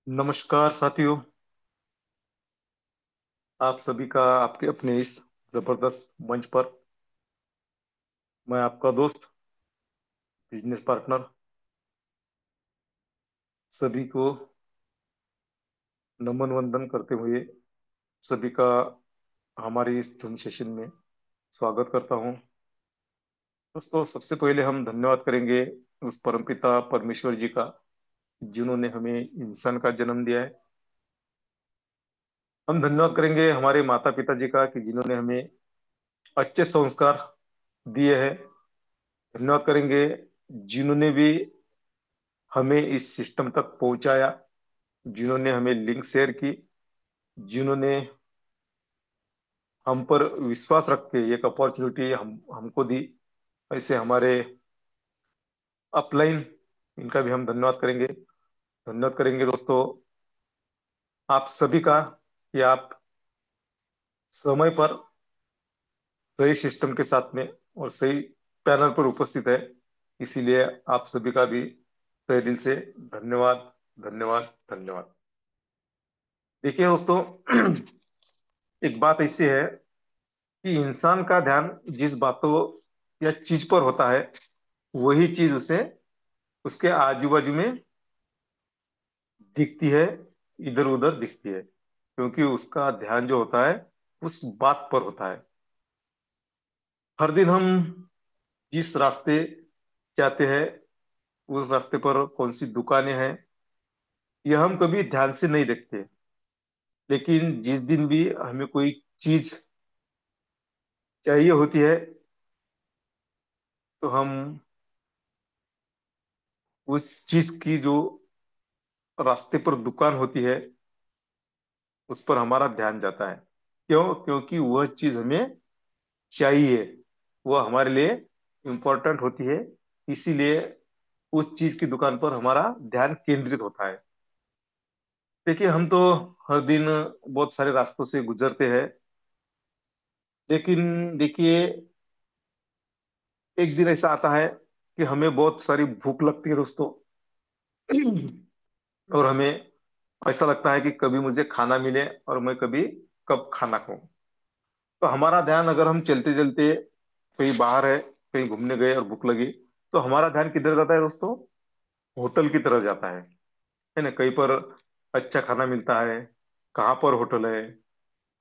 नमस्कार साथियों। आप सभी का आपके अपने इस जबरदस्त मंच पर मैं आपका दोस्त, बिजनेस पार्टनर, सभी को नमन वंदन करते हुए सभी का हमारे इस जूम सेशन में स्वागत करता हूं। दोस्तों, सबसे पहले हम धन्यवाद करेंगे उस परमपिता परमेश्वर जी का, जिन्होंने हमें इंसान का जन्म दिया है। हम धन्यवाद करेंगे हमारे माता पिता जी का, कि जिन्होंने हमें अच्छे संस्कार दिए हैं। धन्यवाद करेंगे जिन्होंने भी हमें इस सिस्टम तक पहुंचाया, जिन्होंने हमें लिंक शेयर की, जिन्होंने हम पर विश्वास रख के एक अपॉर्चुनिटी हमको दी। ऐसे हमारे अपलाइन, इनका भी हम धन्यवाद करेंगे। धन्यवाद करेंगे दोस्तों आप सभी का, कि आप समय पर सही सिस्टम के साथ में और सही पैनल पर उपस्थित है। इसीलिए आप सभी का भी तहे दिल से धन्यवाद, धन्यवाद, धन्यवाद। देखिए दोस्तों, एक बात ऐसी है कि इंसान का ध्यान जिस बातों या चीज पर होता है, वही चीज उसे उसके आजू बाजू में दिखती है, इधर उधर दिखती है, क्योंकि उसका ध्यान जो होता है उस बात पर होता है। हर दिन हम जिस रास्ते जाते हैं, उस रास्ते पर कौन सी दुकानें हैं, यह हम कभी ध्यान से नहीं देखते। लेकिन जिस दिन भी हमें कोई चीज चाहिए होती है, तो हम उस चीज की जो रास्ते पर दुकान होती है, उस पर हमारा ध्यान जाता है। क्यों? क्योंकि वह चीज हमें चाहिए, वह हमारे लिए इम्पोर्टेंट होती है। इसीलिए उस चीज की दुकान पर हमारा ध्यान केंद्रित होता है। देखिए, हम तो हर दिन बहुत सारे रास्तों से गुजरते हैं, लेकिन देखिए, एक दिन ऐसा आता है कि हमें बहुत सारी भूख लगती है दोस्तों। और हमें ऐसा लगता है कि कभी मुझे खाना मिले और मैं कभी कब खाना खाऊं। तो हमारा ध्यान, अगर हम चलते चलते कहीं बाहर है, कहीं घूमने गए और भूख लगी, तो हमारा ध्यान किधर जाता है दोस्तों? होटल की तरफ जाता है ना? कहीं पर अच्छा खाना मिलता है, कहाँ पर होटल है,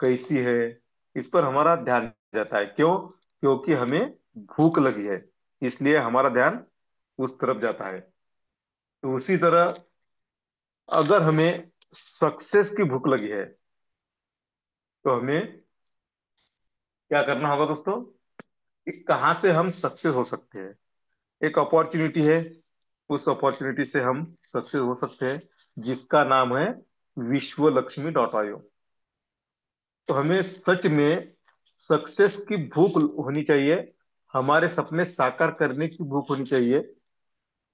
कैसी है, इस पर हमारा ध्यान जाता है। क्यों? क्योंकि हमें भूख लगी है, इसलिए हमारा ध्यान उस तरफ जाता है। तो उसी तरह, अगर हमें सक्सेस की भूख लगी है, तो हमें क्या करना होगा दोस्तों? कि कहाँ से हम सक्सेस हो सकते हैं। एक अपॉर्चुनिटी है, उस अपॉर्चुनिटी से हम सक्सेस हो सकते हैं, जिसका नाम है विश्व लक्ष्मी डॉट आईओ। तो हमें सच में सक्सेस की भूख होनी चाहिए, हमारे सपने साकार करने की भूख होनी चाहिए।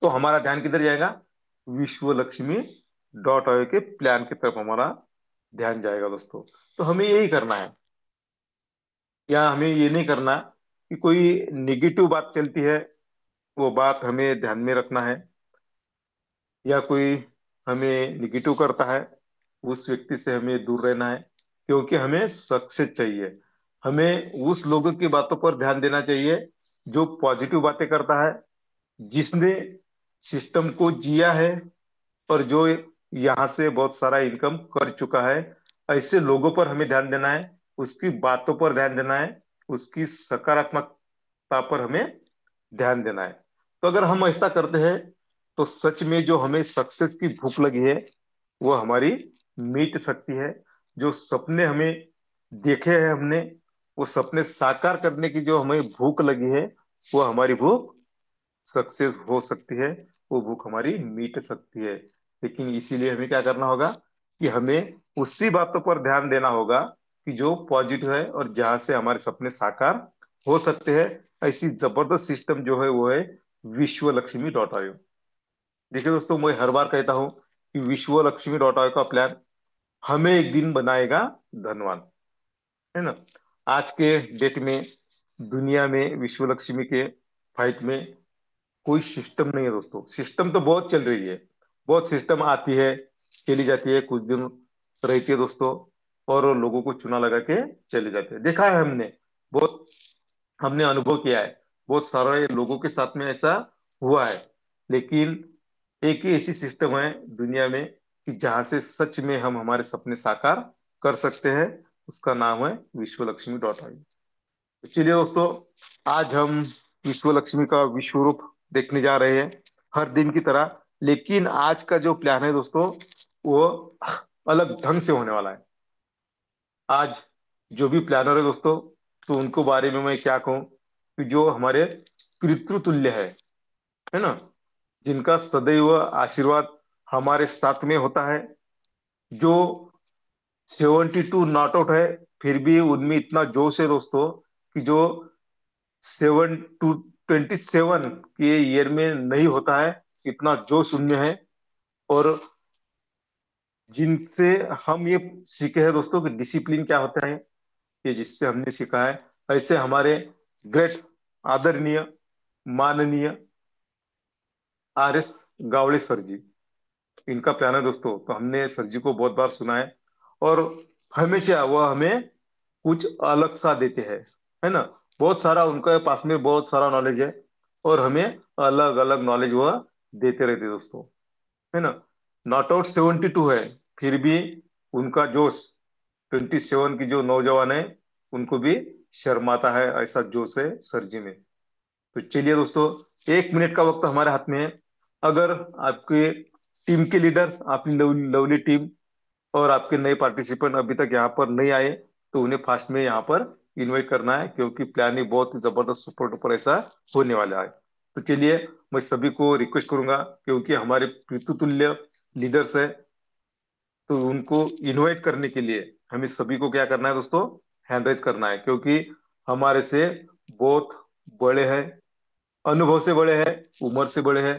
तो हमारा ध्यान किधर जाएगा? विश्व लक्ष्मी डॉट आईओ के प्लान की तरफ हमारा ध्यान जाएगा दोस्तों। तो हमें यही करना है, या हमें ये नहीं करना कि कोई निगेटिव बात चलती है, वो बात हमें ध्यान में रखना है, या कोई हमें निगेटिव करता है, उस व्यक्ति से हमें दूर रहना है। क्योंकि हमें सक्सेस चाहिए। हमें उस लोगों की बातों पर ध्यान देना चाहिए जो पॉजिटिव बातें करता है, जिसने सिस्टम को जिया है, और जो यहाँ से बहुत सारा इनकम कर चुका है। ऐसे लोगों पर हमें ध्यान देना है, उसकी बातों पर ध्यान देना है, उसकी सकारात्मकता पर हमें ध्यान देना है। तो अगर हम ऐसा करते हैं, तो सच में जो हमें सक्सेस की भूख लगी है, वो हमारी मीट सकती है। जो सपने हमें देखे हैं हमने, वो सपने साकार करने की जो हमें भूख लगी है, वो हमारी भूख सक्सेस हो सकती है, वो भूख हमारी मीट सकती है। लेकिन इसीलिए हमें क्या करना होगा? कि हमें उसी बातों पर ध्यान देना होगा कि जो पॉजिटिव है और जहां से हमारे सपने साकार हो सकते हैं। ऐसी जबरदस्त सिस्टम जो है, वो है विश्व लक्ष्मी डॉट आईओ। देखिए दोस्तों, मैं हर बार कहता हूँ कि विश्व लक्ष्मी डॉट आईओ का प्लान हमें एक दिन बनाएगा धनवान, है ना? आज के डेट में दुनिया में विश्व लक्ष्मी के फाइट में कोई सिस्टम नहीं है दोस्तों। सिस्टम तो बहुत चल रही है, बहुत सिस्टम आती है, चली जाती है, कुछ दिन रहती है दोस्तों, और लोगों को चुना लगा के चले जाते हैं। देखा है हमने, बहुत हमने अनुभव किया है, बहुत सारे लोगों के साथ में ऐसा हुआ है। लेकिन एक ही ऐसी सिस्टम है दुनिया में कि जहां से सच में हम हमारे सपने साकार कर सकते हैं, उसका नाम है विश्वलक्ष्मी.in। तो चलिए दोस्तों, आज हम विश्व लक्ष्मी का विश्व रूप देखने जा रहे हैं, हर दिन की तरह। लेकिन आज का जो प्लान है दोस्तों, वो अलग ढंग से होने वाला है। आज जो भी प्लानर है दोस्तों, तो उनको बारे में मैं क्या कहूँ, कि जो हमारे पितृतुल्य है ना, जिनका सदैव आशीर्वाद हमारे साथ में होता है, जो 72 नॉट आउट है, फिर भी उनमें इतना जोश है दोस्तों, कि जो 27 के ईयर में नहीं होता है, इतना जोश उनमें है। और जिनसे हम ये सीखे हैं दोस्तों कि डिसिप्लिन क्या होता है, ये जिससे हमने सीखा है, ऐसे हमारे ग्रेट, आदरणीय, माननीय RS गावड़े सर जी, इनका प्यार है दोस्तों। तो हमने सर जी को बहुत बार सुना है, और हमेशा वह हमें कुछ अलग सा देते हैं, है ना। बहुत सारा उनके पास में बहुत सारा नॉलेज है, और हमें अलग अलग नॉलेज वह देते रहते दोस्तों, है ना। नॉट आउट 72 है, फिर भी उनका जोश 27 की जो नौजवान है, उनको भी शर्माता है, ऐसा जोश है सर जी में। तो चलिए दोस्तों, 1 मिनट का वक्त हमारे हाथ में है। अगर आपके टीम के लीडर्स, आपकी लवली टीम, और आपके नए पार्टिसिपेंट अभी तक यहाँ पर नहीं आए, तो उन्हें फास्ट में यहाँ पर इनवाइट करना है, क्योंकि प्लान ही बहुत ही जबरदस्त सुपर डुपर ऐसा होने वाला है। तो चलिए, मैं सभी को रिक्वेस्ट करूंगा, क्योंकि हमारे पितृतुल्य लीडर्स है, तो उनको इनवाइट करने के लिए हमें सभी को क्या करना है दोस्तों, हैंड रेज करना है, क्योंकि हमारे से बहुत बड़े हैं, अनुभव से बड़े हैं, उम्र से बड़े हैं,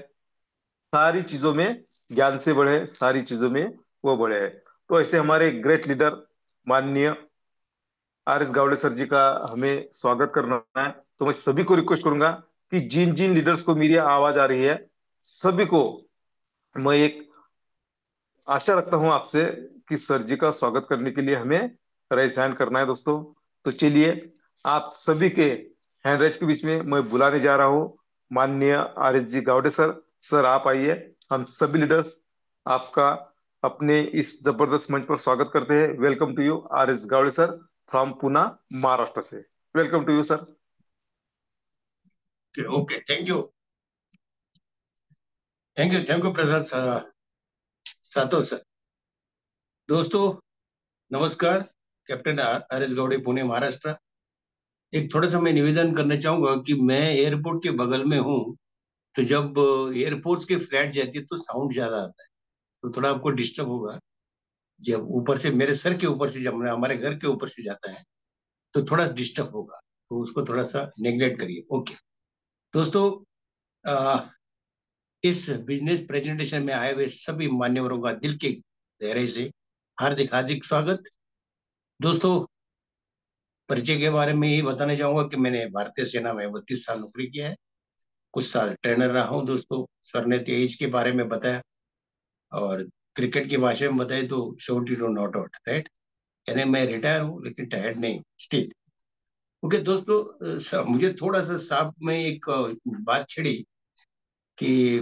सारी चीजों में ज्ञान से बड़े हैं, सारी चीजों में वो बड़े हैं। तो ऐसे हमारे ग्रेट लीडर माननीय RS गावड़े सर जी का हमें स्वागत करना है। तो मैं सभी को रिक्वेस्ट करूंगा कि जिन जिन लीडर्स को मेरी आवाज आ रही है, सभी को मैं एक आशा रखता हूं आपसे, कि सर जी का स्वागत करने के लिए हमें राइज हैंड करना है दोस्तों। तो चलिए, आप सभी के हैंड राइज के बीच में मैं बुलाने जा रहा हूं माननीय RS जी गावड़े सर। सर आप आइए, हम सभी लीडर्स आपका अपने इस जबरदस्त मंच पर स्वागत करते हैं। Welcome to you RS Gawade sir, from Pune, Maharashtra से। Welcome to you sir. Okay, thank you Prasad Sato sir. दोस्तों नमस्कार। Captain RS Gawde, Pune, Maharashtra. एक थोड़ा सा मैं निवेदन करना चाहूंगा कि मैं एयरपोर्ट के बगल में हूँ, तो जब एयरपोर्ट्स के फ्लैट जाती है तो साउंड ज्यादा आता है, तो थोड़ा आपको डिस्टर्ब होगा। जब ऊपर से मेरे सर के ऊपर से, जब हमारे घर के ऊपर से जाता है, तो थोड़ा डिस्टर्ब होगा, तो उसको थोड़ा सा नेग्लेक्ट करिए। ओके दोस्तों, अ, इस बिजनेस प्रेजेंटेशन में आए हुए सभी मान्यवरों का दिल के गहराई से हार्दिक हार्दिक स्वागत। दोस्तों, परिचय के बारे में यही बताना चाहूंगा कि मैंने भारतीय सेना में 32 साल नौकरी किया है, कुछ साल ट्रेनर रहा हूँ। दोस्तों, सर ने एज के बारे में बताया, और क्रिकेट की भाषा में बताए तो 72 नॉट आउट, राइट। यानी मैं रिटायर हूँ लेकिन टायर्ड नहीं, स्टिल। ओके दोस्तों, मुझे थोड़ा सा साफ में एक बात छिड़ी कि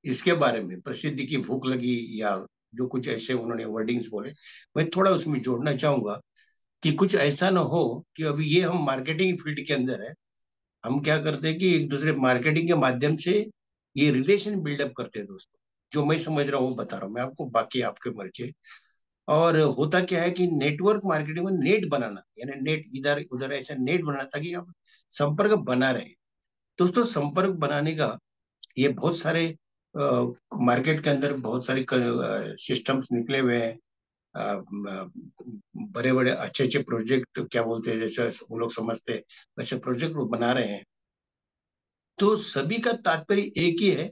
इसके बारे में, प्रसिद्धि की भूख लगी, या जो कुछ ऐसे उन्होंने वर्डिंग्स बोले, मैं थोड़ा उसमें जोड़ना चाहूंगा कि कुछ ऐसा ना हो कि अभी ये हम मार्केटिंग फील्ड के अंदर है, हम क्या करते हैं कि एक दूसरे मार्केटिंग के माध्यम से ये रिलेशन बिल्डअप करते हैं। दोस्तों, जो मैं समझ रहा हूँ वो बता रहा हूँ मैं आपको, बाकी आपके मर्जी। और होता क्या है कि नेटवर्क मार्केटिंग में नेट बनाना, यानी नेट इधर उधर ऐसा नेट बनाना, ताकि आप संपर्क बना रहे। दोस्तों, संपर्क बनाने का ये बहुत सारे मार्केट के अंदर बहुत सारे सिस्टम्स निकले हुए हैं। बड़े बड़े अच्छे अच्छे प्रोजेक्ट, क्या बोलते हैं, जैसे वो लोग समझते हैं वैसे प्रोजेक्ट वो बना रहे हैं। तो सभी का तात्पर्य एक ही है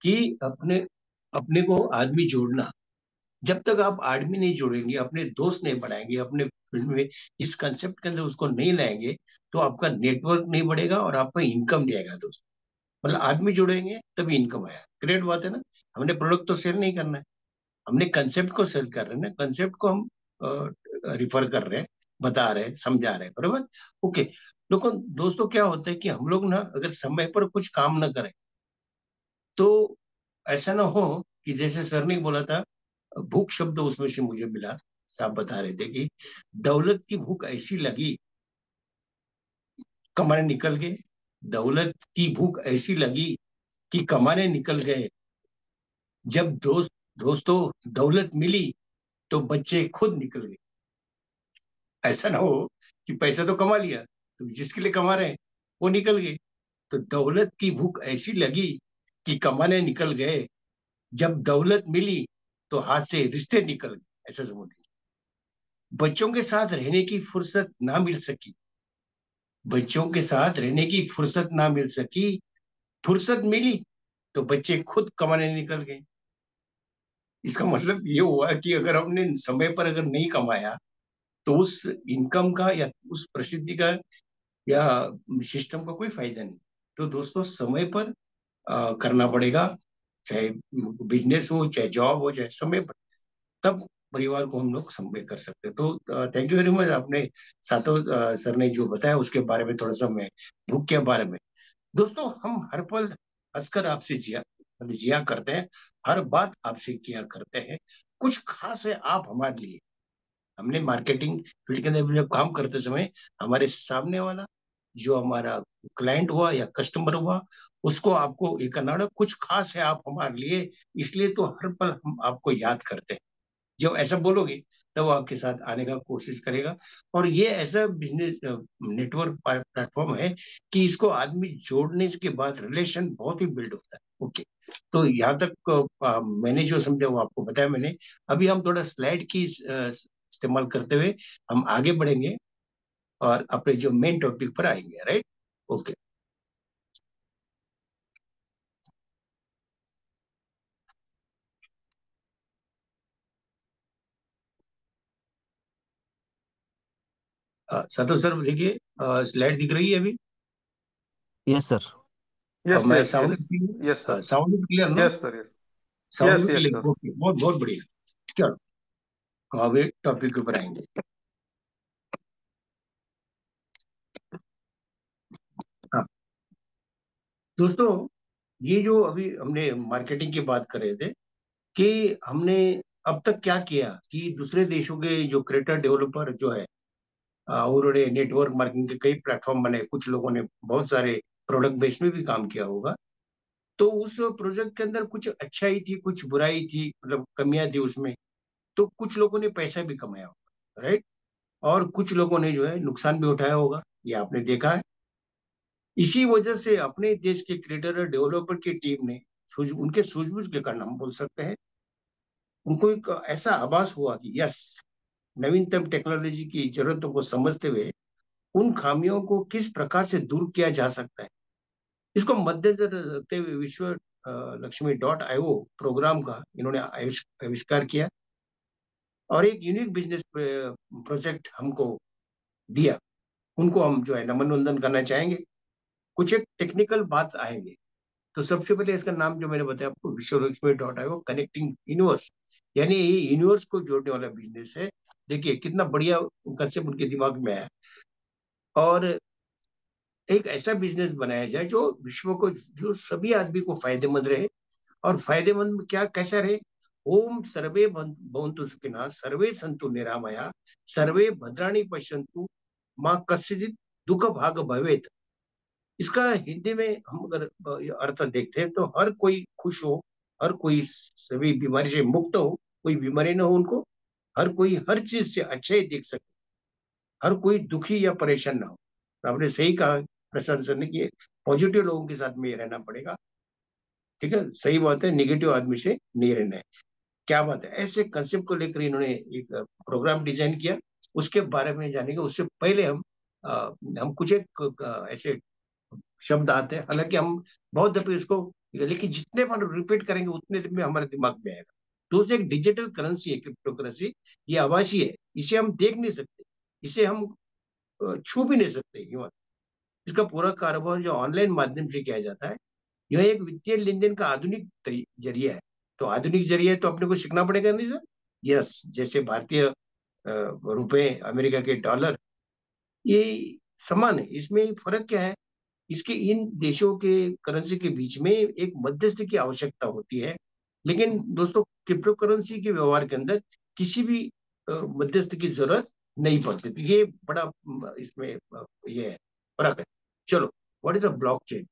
कि अपने अपने को आदमी जोड़ना। जब तक आप आदमी नहीं जोड़ेंगे, अपने दोस्त नहीं बनाएंगे, अपने फील्ड में इस कंसेप्ट के अंदर उसको नहीं लाएंगे, तो आपका नेटवर्क नहीं बढ़ेगा और आपका इनकम नहीं आएगा। दोस्त, मतलब आदमी जुड़ेंगे तभी इनकम आएगा। ग्रेट बात है ना। हमने प्रोडक्ट तो सेल नहीं करना है, हमने कंसेप्ट को सेल कर रहे हैं ना, कंसेप्ट को हम रिफर कर रहे हैं, बता रहे हैं, समझा रहे हैं, बराबर। ओके। देखो दोस्तों, क्या होता है कि हम लोग ना अगर समय पर कुछ काम ना करें तो ऐसा ना हो कि जैसे सर ने बोला था, भूख शब्द उसमें से मुझे मिला। साहब बता रहे थे कि दौलत की भूख ऐसी लगी, कमाने निकल गए। दौलत की भूख ऐसी लगी कि कमाने निकल गए। जब दोस्तों दौलत मिली तो बच्चे खुद निकल गए। ऐसा ना हो कि पैसा तो कमा लिया, तो जिसके लिए कमा रहे हैं वो निकल गए। तो दौलत की भूख ऐसी लगी कि कमाने निकल गए। जब दौलत मिली तो हाथ से रिश्ते निकल गए। ऐसा समझ लीजिए। बच्चों के साथ रहने की फुर्सत ना मिल सकी। बच्चों के साथ रहने की फुर्सत ना मिल सकी। फुर्सत मिली तो बच्चे खुद कमाने निकल गए। इसका मतलब ये हुआ कि अगर हमने समय पर अगर नहीं कमाया तो उस इनकम का या उस प्रसिद्धि का या सिस्टम का कोई फायदा नहीं। तो दोस्तों समय पर करना पड़ेगा, चाहे बिजनेस हो, चाहे जॉब हो, चाहे समय पर, तब परिवार को हम लोग समय कर सकते हैं। तो थैंक यू वेरी मच। आपने सातों सर ने जो बताया उसके बारे में थोड़ा सा मैं भूख के बारे में। दोस्तों हम हर पल हंसकर आपसे जिया करते हैं, हर बात आपसे किया करते हैं। कुछ खास है आप हमारे लिए। हमने मार्केटिंग फील्ड के अंदर जब काम करते समय हमारे सामने वाला जो हमारा क्लाइंट हुआ या कस्टमर हुआ, उसको आपको ये करना होगा, कुछ खास है आप हमारे लिए, इसलिए तो हर पल हम आपको याद करते हैं। जब ऐसा बोलोगे तब वो आपके साथ आने का कोशिश करेगा। और ये ऐसा बिजनेस नेटवर्क प्लेटफॉर्म है कि इसको आदमी जोड़ने के बाद रिलेशन बहुत ही बिल्ड होता है। ओके। तो यहाँ तक मैंने जो समझा वो आपको बताया मैंने। अभी हम थोड़ा स्लाइड की इस्तेमाल करते हुए हम आगे बढ़ेंगे और अपने जो मेन टॉपिक पर आएंगे, राइट। ओके। संतोष सर देखिए, स्लाइड दिख रही है अभी। Yes sir. और यस मैं yes sound yes yes sir. Sound clear ना? Yes sir. Yes sound yes भी यस क्लियर, सर। ओके, बहुत बहुत बढ़िया। चलो हम अभी टॉपिक के ऊपर आएंगे। हाँ दोस्तों, ये जो अभी हमने मार्केटिंग की बात कर रहे थे कि हमने अब तक क्या किया कि दूसरे देशों के जो क्रिएटर डेवलपर जो है, उन्होंने नेटवर्क मार्केटिंग के कई प्लेटफॉर्म बनाए। कुछ लोगों ने बहुत सारे प्रोडक्ट बेस में भी काम किया होगा। तो उस प्रोजेक्ट के अंदर कुछ अच्छाई थी, कुछ बुराई थी, मतलब कमियां थी उसमें। तो कुछ लोगों ने पैसा भी कमाया होगा, राइट। और कुछ लोगों ने जो है नुकसान भी उठाया होगा, ये आपने देखा है। इसी वजह से अपने देश के क्रिएटर और डेवलपर की टीम ने उनके सूझबूझ के कारण हम बोल सकते हैं, उनको एक ऐसा आभास हुआ कि यस, नवीनतम टेक्नोलॉजी की जरूरतों को समझते हुए उन खामियों को किस प्रकार से दूर किया जा सकता है, इसको मद्देनजर रखते हुए विश्व लक्ष्मी .io प्रोग्राम का इन्होंने आविष्कार किया और एक यूनिक बिजनेस प्रोजेक्ट हमको दिया। उनको हम जो है नमन वंदन करना चाहेंगे। कुछ एक टेक्निकल बात आएंगे। तो सबसे पहले इसका नाम जो मैंने बताया आपको, विश्वलक्ष्मी .io कनेक्टिंग यूनिवर्स, यानी ये यूनिवर्स को जोड़ने वाला बिजनेस है। देखिए कितना बढ़िया कंसेप्ट उनके दिमाग में है। और एक ऐसा बिजनेस बनाया जाए जो विश्व को, जो सभी आदमी को फायदेमंद रहे। और फायदेमंद क्या कैसा रहे? ओम सर्वे भवन्तु सुखिनः, सर्वे सन्तु निरामया, सर्वे भद्राणि पश्यन्तु, माँ कस्यचित् दुख भाग भवेत। इसका हिंदी में हम अगर अर्थ देखते हैं तो हर कोई खुश हो, हर कोई सभी बीमारी से मुक्त हो, कोई बीमारी ना हो उनको, हर कोई हर चीज से अच्छा ही देख सके, हर कोई दुखी या परेशान ना हो। तो आपने सही कहा प्रशांत सर ने कि पॉजिटिव लोगों के साथ में ये रहना पड़ेगा। ठीक है, सही बात है, निगेटिव आदमी से नहीं रहना है। क्या बात है, ऐसे कंसेप्ट को लेकर इन्होंने एक प्रोग्राम डिजाइन किया। उसके बारे में जानेंगे। उससे पहले हम कुछ एक ऐसे शब्द आते हैं, हालांकि हम बहुत दफे उसको, लेकिन जितने बार रिपीट करेंगे उतने दिन में हमारे दिमाग में आएगा। तो उसे एक डिजिटल करेंसी है, क्रिप्टो करेंसी। ये आभासी है, इसे हम देख नहीं सकते, इसे हम छू भी नहीं सकते यूं। इसका पूरा कारोबार जो ऑनलाइन माध्यम से किया जाता है, यह एक वित्तीय लेन देन का आधुनिक जरिया है। तो आधुनिक जरिए तो अपने को सीखना पड़ेगा नहीं सर? यस, जैसे भारतीय रुपए, अमेरिका के डॉलर, ये समान है। इसमें फर्क क्या है? इसके इन देशों के करेंसी के बीच में एक मध्यस्थ की आवश्यकता होती है, लेकिन दोस्तों क्रिप्टो करेंसी के व्यवहार के अंदर किसी भी मध्यस्थ की जरूरत नहीं पड़ती। तो ये बड़ा इसमें ये है, फर्क है। चलो, व्हाट इज अ ब्लॉकचेन?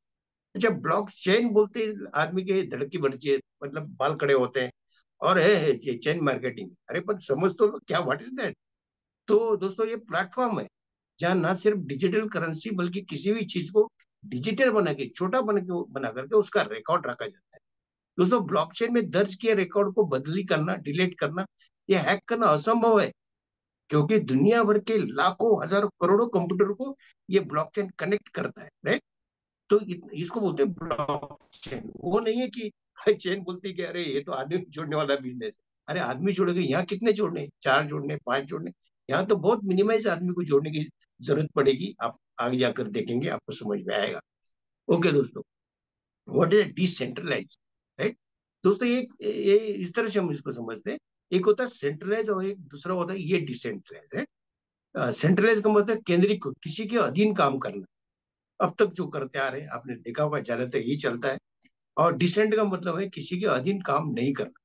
अच्छा, ब्लॉकचेन बोलते ही आदमी के धड़की बढ़ती है, मतलब बाल खड़े होते हैं, और है ये चेन मार्केटिंग। अरे पर समझ तो लो, क्या, व्हाट इज दैट? तो दोस्तों ये प्लेटफॉर्म है जहां ना सिर्फ डिजिटल करेंसी बल्कि किसी भी चीज को डिजिटल बना के, छोटा बना करके उसका रिकॉर्ड रखा जाता है। दोस्तों ब्लॉकचेन में दर्ज किए रिकॉर्ड को बदली करना, डिलीट करना, ये हैक करना असंभव है, क्योंकि दुनिया भर के लाखों, हजारों, करोड़ों कंप्यूटर को ये ब्लॉकचेन कनेक्ट करता है, राइट? तो इसको बोलते हैं ब्लॉकचेन। वो नहीं है कि चेन बोलती है कि अरे ये तो आदमी जोड़ने वाला बिजनेस है। अरे आदमी जोड़ेगा, यहाँ कितने जोड़ने? 4 जोड़ने, 5 जोड़ने? यहाँ तो बहुत मिनिमाइज आदमी को जोड़ने की जरूरत पड़ेगी। आप आगे जाकर देखेंगे, आपको समझ में आएगा। ओके दोस्तों, व्हाट इज डिसेंट्रलाइज, राइट? दोस्तों ये इस तरह से हम इसको समझते हैं। एक होता है सेंट्रलाइज और एक दूसरा होता है ये डिसेंट्रलाइज, राइट? सेंट्रलाइज का मतलब केंद्रीकृत, किसी के अधीन काम करना। अब तक जो करते आ रहे हैं, आपने देखा होगा, ज्यादातर यही चलता है। और डिसेंट का मतलब है किसी के अधीन काम नहीं करना।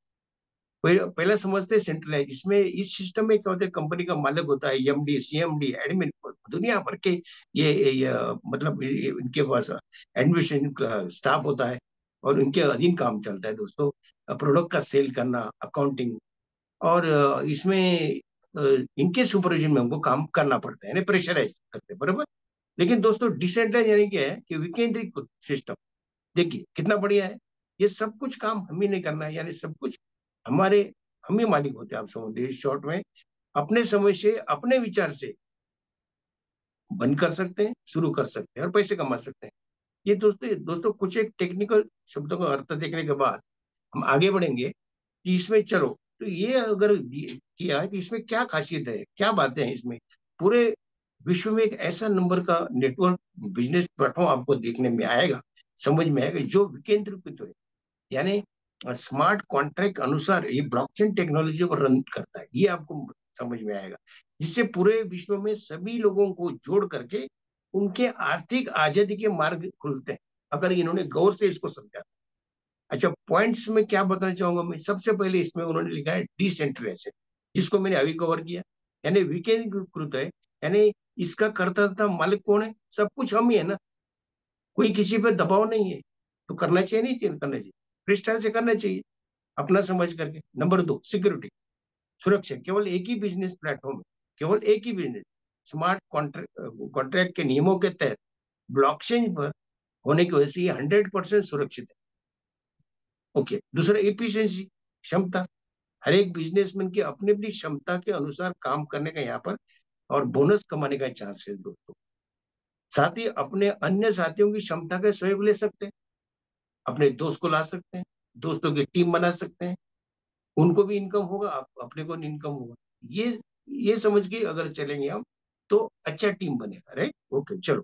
पहले समझते हैं सेंट्रलाइज। इसमें, इस सिस्टम में क्या होता है, कंपनी का मालिक होता है, एमडी, सीएमडी, एडमिन, दुनिया भर के ये मतलब इनके पास एडमिनिस्ट्रेशन स्टाफ होता है, और उनके अधीन काम चलता है दोस्तों। प्रोडक्ट का सेल करना, अकाउंटिंग, और इसमें इनके सुपरविजन में हमको काम करना पड़ता है, यानी प्रेशराइज करते हैं, बराबर। लेकिन दोस्तों डिसेंट्रलाइज यानी क्या है कि विकेंद्रीकृत सिस्टम। देखिए कितना बढ़िया है। ये सब कुछ काम हम ही नहीं करना है, यानी सब कुछ हमारे, हम ही मालिक होते हैं। आप समझिए शॉर्ट में, अपने समय से, अपने विचार से बंद कर सकते हैं, शुरू कर सकते हैं, और पैसे कमा सकते हैं। ये दोस्तों दोस्तों कुछ एक टेक्निकल शब्दों का अर्थ देखने के बाद हम आगे बढ़ेंगे कि इसमें चलो, तो ये अगर किया कि इसमें क्या खासियत है, क्या बातें हैं इसमें। पूरे विश्व में एक ऐसा नंबर का नेटवर्क बिजनेस प्लेटफॉर्म आपको देखने में आएगा, समझ में आएगा, जो विकेंद्रीकृत है, यानी स्मार्ट कॉन्ट्रैक्ट अनुसार ये ब्लॉकचेन टेक्नोलॉजी को रन करता है। ये आपको समझ में आएगा, जिससे पूरे विश्व में सभी लोगों को जोड़ करके उनके आर्थिक आजादी के मार्ग खुलते हैं, अगर इन्होंने गौर से इसको समझा। अच्छा, पॉइंट्स में क्या बताना चाहूंगा मैं, सबसे पहले इसमें उन्होंने लिखा है डिसेंट्रलाइजेशन, जिसको मैंने अभी कवर किया, यानी विकेंद्रीकृत है। यानी इसका कर्ता मालिक कौन है? सब कुछ हम ही है ना, कोई किसी पे दबाव नहीं है। तो करना चाहिए, नहीं चाहिए? करना चाहिए, फ्रीस्टाइल से करना चाहिए, अपना समझ करके। नंबर 2, सिक्योरिटी, सुरक्षा। केवल एक ही बिजनेस प्लेटफॉर्म है, केवल एक ही बिजनेस स्मार्ट कॉन्ट्रैक्ट कॉन्ट्रैक्ट के नियमों के तहत ब्लॉकचेन पर होने की वजह से ये 100% सुरक्षित है। ओके, दूसरा एफिशिएंसी, क्षमता। हर एक बिजनेसमैन की अपनी अपनी क्षमता के अनुसार काम करने का यहाँ पर और बोनस कमाने का चांस है दोस्तों। साथ ही अपने अन्य साथियों की क्षमता का सहयोग ले सकते हैं, अपने दोस्त को ला सकते हैं, दोस्तों की टीम बना सकते हैं, उनको भी इनकम होगा, अपने को इनकम होगा। ये समझ के अगर चलेंगे हम, तो अच्छा टीम बनेगा, राइट? ओके, चलो।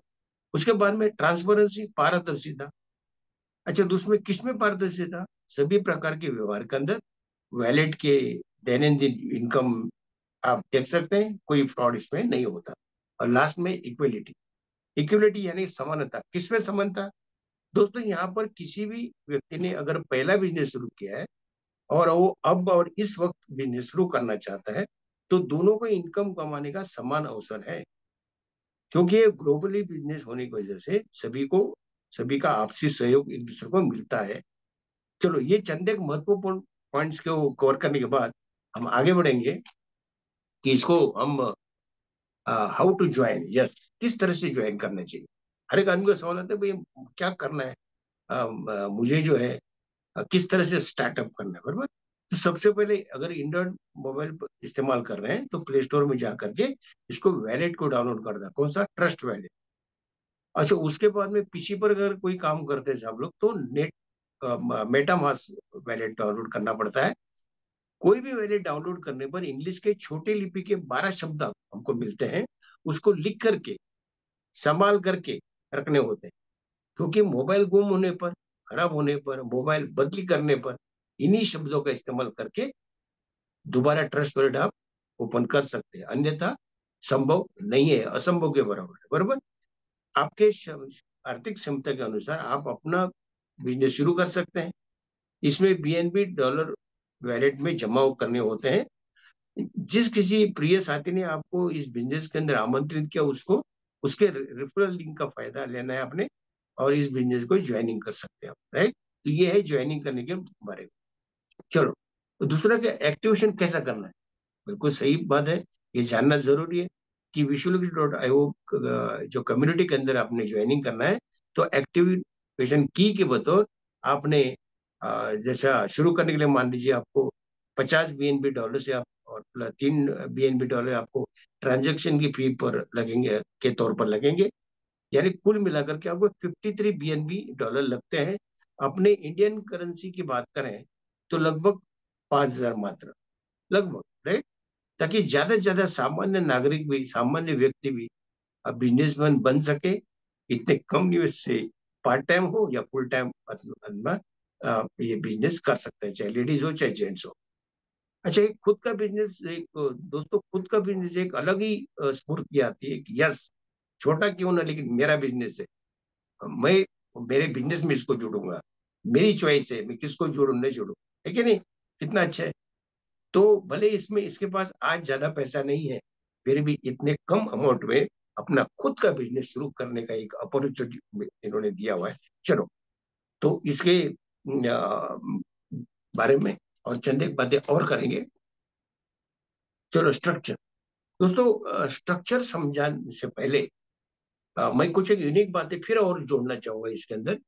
उसके बाद में ट्रांसपेरेंसी, पारदर्शिता। अच्छा, दूसरे किसमें पारदर्शिता? सभी प्रकार के व्यवहार के अंदर वैलेट के दैनंदिन इनकम आप देख सकते हैं, कोई फ्रॉड इसमें नहीं होता। और लास्ट में इक्वलिटी, इक्वलिटी यानी समानता। किसमें समानता? दोस्तों यहाँ पर किसी भी व्यक्ति ने अगर पहला बिजनेस शुरू किया है और वो अब और इस वक्त बिजनेस शुरू करना चाहता है, तो दोनों को इनकम कमाने का समान अवसर है, क्योंकि ये ग्लोबली बिजनेस होने की वजह से सभी का आपसी सहयोग एक दूसरे को मिलता है। चलो, ये चंद एक महत्वपूर्ण पॉइंट्स को कवर करने के बाद हम आगे बढ़ेंगे कि इसको हम हाउ टू ज्वाइन, यस, किस तरह से ज्वाइन करना चाहिए। हर एक आदमी का सवाल आता है, भाई क्या करना है, मुझे जो है किस तरह से स्टार्टअप करना है, बराबर। तो सबसे पहले अगर एंड्रॉइड मोबाइल इस्तेमाल कर रहे हैं तो प्ले स्टोर में जा करके इसको वैलेट को डाउनलोड कर दे, कौन सा? Trust wallet. अच्छा, उसके बाद में पीसी पर अगर कोई काम करते हैं सब लोग, तो नेट मेटामास्क वैलेट डाउनलोड करना पड़ता है। कोई भी वैलेट डाउनलोड करने पर इंग्लिश के छोटे लिपि के 12 शब्द हमको मिलते हैं, उसको लिख करके, संभाल करके रखने होते हैं, क्योंकि मोबाइल गुम होने पर, खराब होने पर, मोबाइल बदली करने पर इन्हीं शब्दों का इस्तेमाल करके दोबारा ट्रस्ट वॉलेट आप ओपन कर सकते हैं, अन्यथा संभव नहीं है, असंभव के बराबर है। बराबर, आपके आर्थिक क्षमता के अनुसार आप अपना बिजनेस शुरू कर सकते हैं। इसमें बीएनबी डॉलर वैलेट में जमा करने होते हैं। जिस किसी प्रिय साथी ने आपको इस बिजनेस के अंदर आमंत्रित किया, उसको उसके रेफरल लिंक का फायदा लेना है आपने, और इस बिजनेस को ज्वाइनिंग कर सकते हैं आप, राइट। तो ये है ज्वाइनिंग करने के बारे में। चलो, तो दूसरा क्या, एक्टिवेशन कैसा करना है। बिल्कुल सही बात है, ये जानना जरूरी है कि विश्वलिक्स.io जो कम्युनिटी के अंदर आपने ज्वाइनिंग करना है, तो एक्टिवेशन की के बतौर आपने जैसा शुरू करने के लिए मान लीजिए आपको 50 बीएनबी डॉलर से आप और प्लस 3 बीएनबी डॉलर आपको ट्रांजेक्शन की फी पर लगेंगे, के तौर पर लगेंगे, यानी कुल मिलाकर के आपको 53 बीएनबी डॉलर लगते हैं। अपने इंडियन करेंसी की बात करें तो लगभग 5,000 मात्र, लगभग, राइट। ताकि ज्यादा से ज्यादा सामान्य नागरिक भी, सामान्य व्यक्ति भी अब बिजनेसमैन बन सके, इतने कम निवेश से पार्ट टाइम हो या फुल टाइम अपना ये बिजनेस कर सकते हैं, चाहे लेडीज हो चाहे जेंट्स हो। अच्छा, एक खुद का बिजनेस, एक दोस्तों खुद का बिजनेस एक अलग ही स्फूर्ति आती है कि यस, छोटा क्यों ना लेकिन मेरा बिजनेस है, मैं मेरे बिजनेस में इसको जोड़ूंगा, मेरी चॉइस है, मैं किसको जोड़ू नहीं जोड़ू, है कि नहीं, कितना अच्छा है। तो भले इसमें इसके पास आज ज्यादा पैसा नहीं है, फिर भी इतने कम अमाउंट में अपना खुद का बिजनेस शुरू करने का एक अपॉर्चुनिटी इन्होंने दिया हुआ है। चलो, तो इसके बारे में और चंद एक बातें और करेंगे। चलो, स्ट्रक्चर, दोस्तों स्ट्रक्चर समझाने से पहले मैं कुछ एक यूनिक बातें फिर और जोड़ना चाहूंगा इसके अंदर।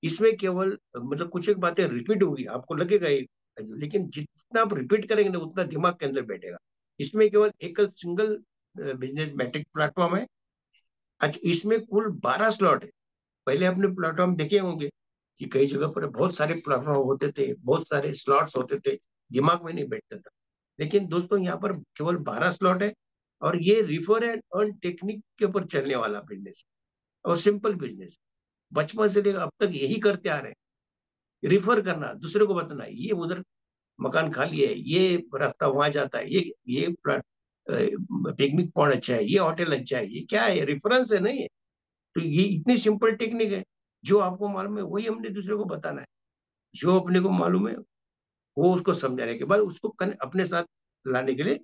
इसमें केवल मतलब कुछ एक बातें रिपीट होगी, आपको लगेगा एक, लेकिन जितना आप रिपीट करेंगे ना उतना दिमाग के अंदर बैठेगा। इसमें केवल एक सिंगल बिजनेस मैट्रिक प्लेटफॉर्म है। अच्छा, इसमें कुल 12 स्लॉट है। पहले आपने प्लेटफॉर्म देखे होंगे कि कई जगह पर बहुत सारे प्लेटफॉर्म होते थे, बहुत सारे स्लॉट्स होते थे, दिमाग में नहीं बैठता था। लेकिन दोस्तों यहाँ पर केवल 12 स्लॉट है, और ये रिफर एंड अर्न टेक्निक के ऊपर चलने वाला बिजनेस है, और सिंपल बिजनेस। बचपन से लेकर अब तक यही करते आ रहे हैं, रिफर करना, दूसरे को बताना, ये उधर मकान खाली है, ये रास्ता वहां जाता है, ये पिकनिक पॉइंट अच्छा है, ये होटल अच्छा है, ये क्या है, रेफरेंस है, नहीं है। तो ये इतनी सिंपल टेक्निक है, जो आपको मालूम है वही हमने दूसरे को बताना है। जो अपने को मालूम है वो उसको समझाने के बाद उसको अपने साथ लाने के लिए,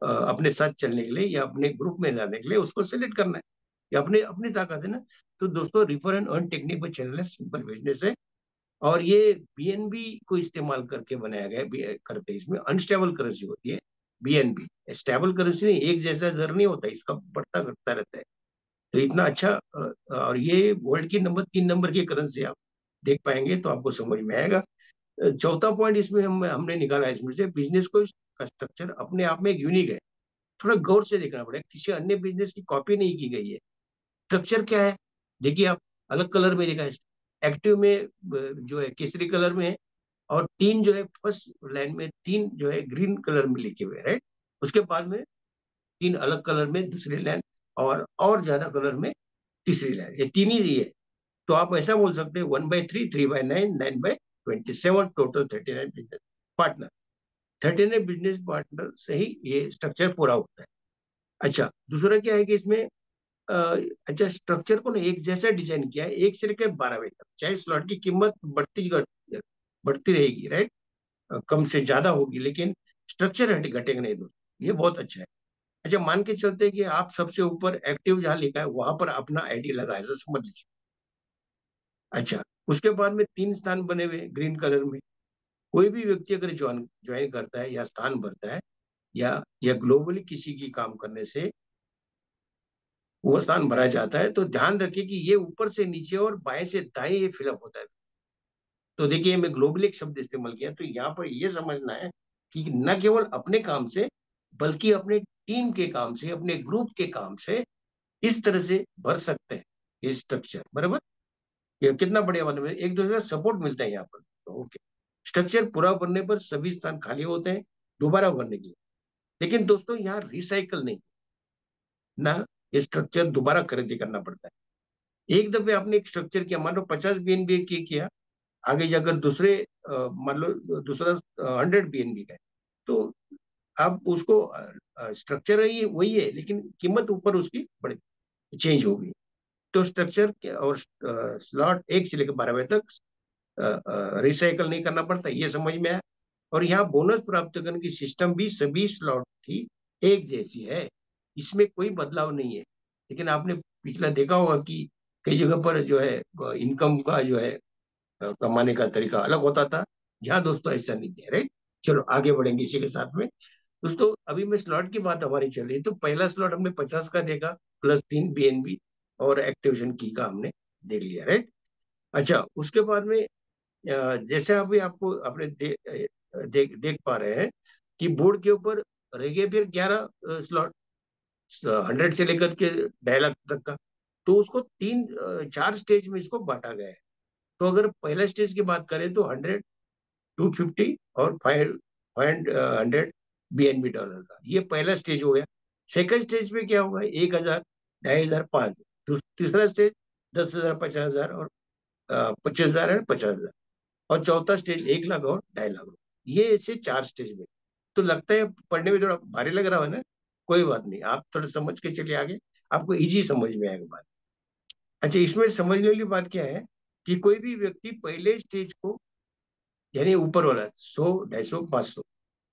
अपने साथ चलने के लिए या अपने ग्रुप में लाने के लिए उसको सेलेक्ट करना है, या अपने अपनी ताकत है ना। तो दोस्तों रिफर एंड अर्न टेक्निक पर चलना सिंपल बिजनेस है, और ये बीएनबी को इस्तेमाल करके बनाया गया करते हैं। इसमें अनस्टेबल करेंसी होती है बीएनबी, स्टेबल करेंसी नहीं, एक जैसा दर नहीं होता, इसका बढ़ता घटता रहता है। तो इतना अच्छा और ये वर्ल्ड की नंबर 3 नंबर की करेंसी आप देख पाएंगे तो आपको समझ में आएगा। चौथा पॉइंट इसमें हमने निकाला है इसमें से, बिजनेस को का स्ट्रक्चर अपने आप में एक यूनिक है। थोड़ा गौर से देखना पड़ेगा, किसी अन्य बिजनेस की कॉपी नहीं की गई है। स्ट्रक्चर क्या है, देखिए आप, अलग कलर में देखा है, एक्टिव में जो है केसरी कलर में है, और 3 जो है फर्स्ट लाइन में 3 जो है ग्रीन कलर में लिखे हुए, राइट। उसके बाद में 3 अलग कलर में दूसरी लाइन, और ज्यादा कलर में तीसरी लाइन, ये 3 ही है। तो आप ऐसा बोल सकते हैं 1/3, 3/9, 9/27, total 39 business partner. 39 business partner से ही ये स्ट्रक्चर पूरा होता है। अच्छा, दूसरा क्या है कि इसमें अच्छा, स्ट्रक्चर को ना एक जैसा डिजाइन किया है, 1 से लेकर 12वें तक, चाहे स्लॉट की कीमत बढ़ती रहेगी, राइट, कम से ज्यादा होगी, लेकिन स्ट्रक्चर घटेगा नहीं दोस्तों, ये बहुत अच्छा है। अच्छा, मान के चलते हैं कि आप सबसे ऊपर एक्टिव जहां लिखा है वहां पर अपना आईडी लगा है, ऐसा समझ लीजिए। अच्छा, उसके बाद में 3 स्थान बने हुए ग्रीन कलर में। कोई भी व्यक्ति अगर ज्वाइन ज्वाइन करता है या स्थान भरता है, या ग्लोबली किसी की काम करने से वो स्थान भरा जाता है, तो ध्यान रखिए कि ये ऊपर से नीचे और बाएं से दाएं ये फिलअप होता है। तो देखिए, मैं ग्लोबली एक शब्द इस्तेमाल किया, तो यहाँ पर ये समझना है कि न केवल अपने काम से, बल्कि अपने टीम के काम से, अपने ग्रुप के काम से इस तरह से भर सकते हैं ये स्ट्रक्चर, बराबर। ये कितना बढ़िया बने हुए, एक दूसरे का सपोर्ट मिलता है यहाँ पर, तो ओके। स्ट्रक्चर पूरा बनने पर सभी स्थान खाली होते हैं दोबारा भरने के लिए, लेकिन दोस्तों यहाँ रिसाइकल नहीं, ना ये स्ट्रक्चर दोबारा खरीदी करना पड़ता है। एक दफे आपने एक स्ट्रक्चर किया, मान लो 50 बीएनबी की किया, आगे जाकर दूसरे मान लो दूसरा 100 BNB का है, तो आप उसको स्ट्रक्चर है वही है, लेकिन कीमत ऊपर उसकी बड़ी चेंज होगी। तो स्ट्रक्चर और स्लॉट 1 से लेकर 12 बजे तक रिसाइकल नहीं करना पड़ता, ये समझ में आया। और यहाँ बोनस प्राप्त करने की सिस्टम भी सभी स्लॉट की एक जैसी है, इसमें कोई बदलाव नहीं है। लेकिन आपने पिछला देखा होगा कि कई जगह पर जो है इनकम का जो है कमाने का तरीका अलग होता था। यहाँ दोस्तों ऐसा नहीं है, राइट। चलो आगे बढ़ेंगे इसी के साथ में। दोस्तों अभी मैं स्लॉट की बात हमारी चल रही है, तो पहला स्लॉट हमने 50 का देखा, +3 BNB, और एक्टिवेशन की का हमने देख लिया, राइट। अच्छा, उसके बाद में जैसे अभी आपको अपने देख पा रहे हैं कि बोर्ड के ऊपर रह गए फिर 11 स्लॉट, 100 से लेकर के 2.5 लाख तक का। तो उसको 4 स्टेज में इसको बांटा गया है। तो अगर पहला स्टेज की बात करें तो 100, 250 और 500 BNB डॉलर का, ये पहला स्टेज हो गया। सेकंड स्टेज में क्या होगा, 1,000, 2,500, 5,000। तीसरा स्टेज 10,000, 50,000 और 25,000 है, 50,000। और चौथा स्टेज 1 लाख और 2.5 लाख। ये ऐसे 4 स्टेज में। तो लगता है पढ़ने में थोड़ा भारी लग रहा है ना, कोई बात नहीं, आप थोड़ा समझ के चलिए आगे, आपको इजी समझ में आएगा बात। अच्छा, इसमें समझने वाली बात क्या है कि कोई भी व्यक्ति पहले स्टेज को, यानी ऊपर वाला 100, 250, 500,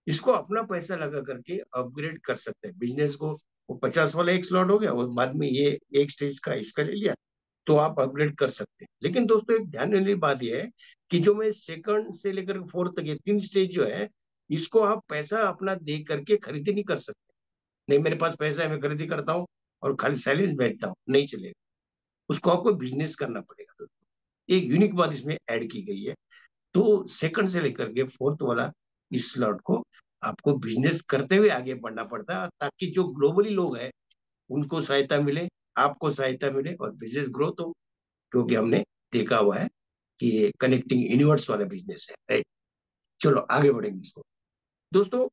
इसको अपना पैसा लगा करके अपग्रेड कर सकते हैं बिजनेस को। वो 50 वाला एक स्लॉट हो गया, और बाद में ये एक स्टेज का इसका ले लिया, तो आप अपग्रेड कर सकते हैं। लेकिन दोस्तों एक ध्यान देने वाली बात यह है कि जो मैं सेकंड से लेकर फोर्थ तक ये 3 स्टेज जो है, इसको आप पैसा अपना दे करके खरीदी नहीं कर सकते। नहीं, मेरे पास पैसा है मैं खरीदी करता हूँ और खाली साइलेंस बैठता हूँ, नहीं चलेगा। उसको आपको बिजनेस करना पड़ेगा दोस्तों। एक यूनिक बात इसमें ऐड की गई है। तो सेकंड से लेकर के फोर्थ वाला इस स्लॉट को आपको बिजनेस करते हुए आगे बढ़ना पड़ता है, ताकि जो ग्लोबली लोग हैं उनको सहायता मिले, आपको सहायता मिले और बिजनेस ग्रोथ हो। क्योंकि हमने देखा हुआ है कि ये कनेक्टिंग यूनिवर्स वाला बिजनेस है, राइट। चलो आगे बढ़ेंगे इसको। दोस्तों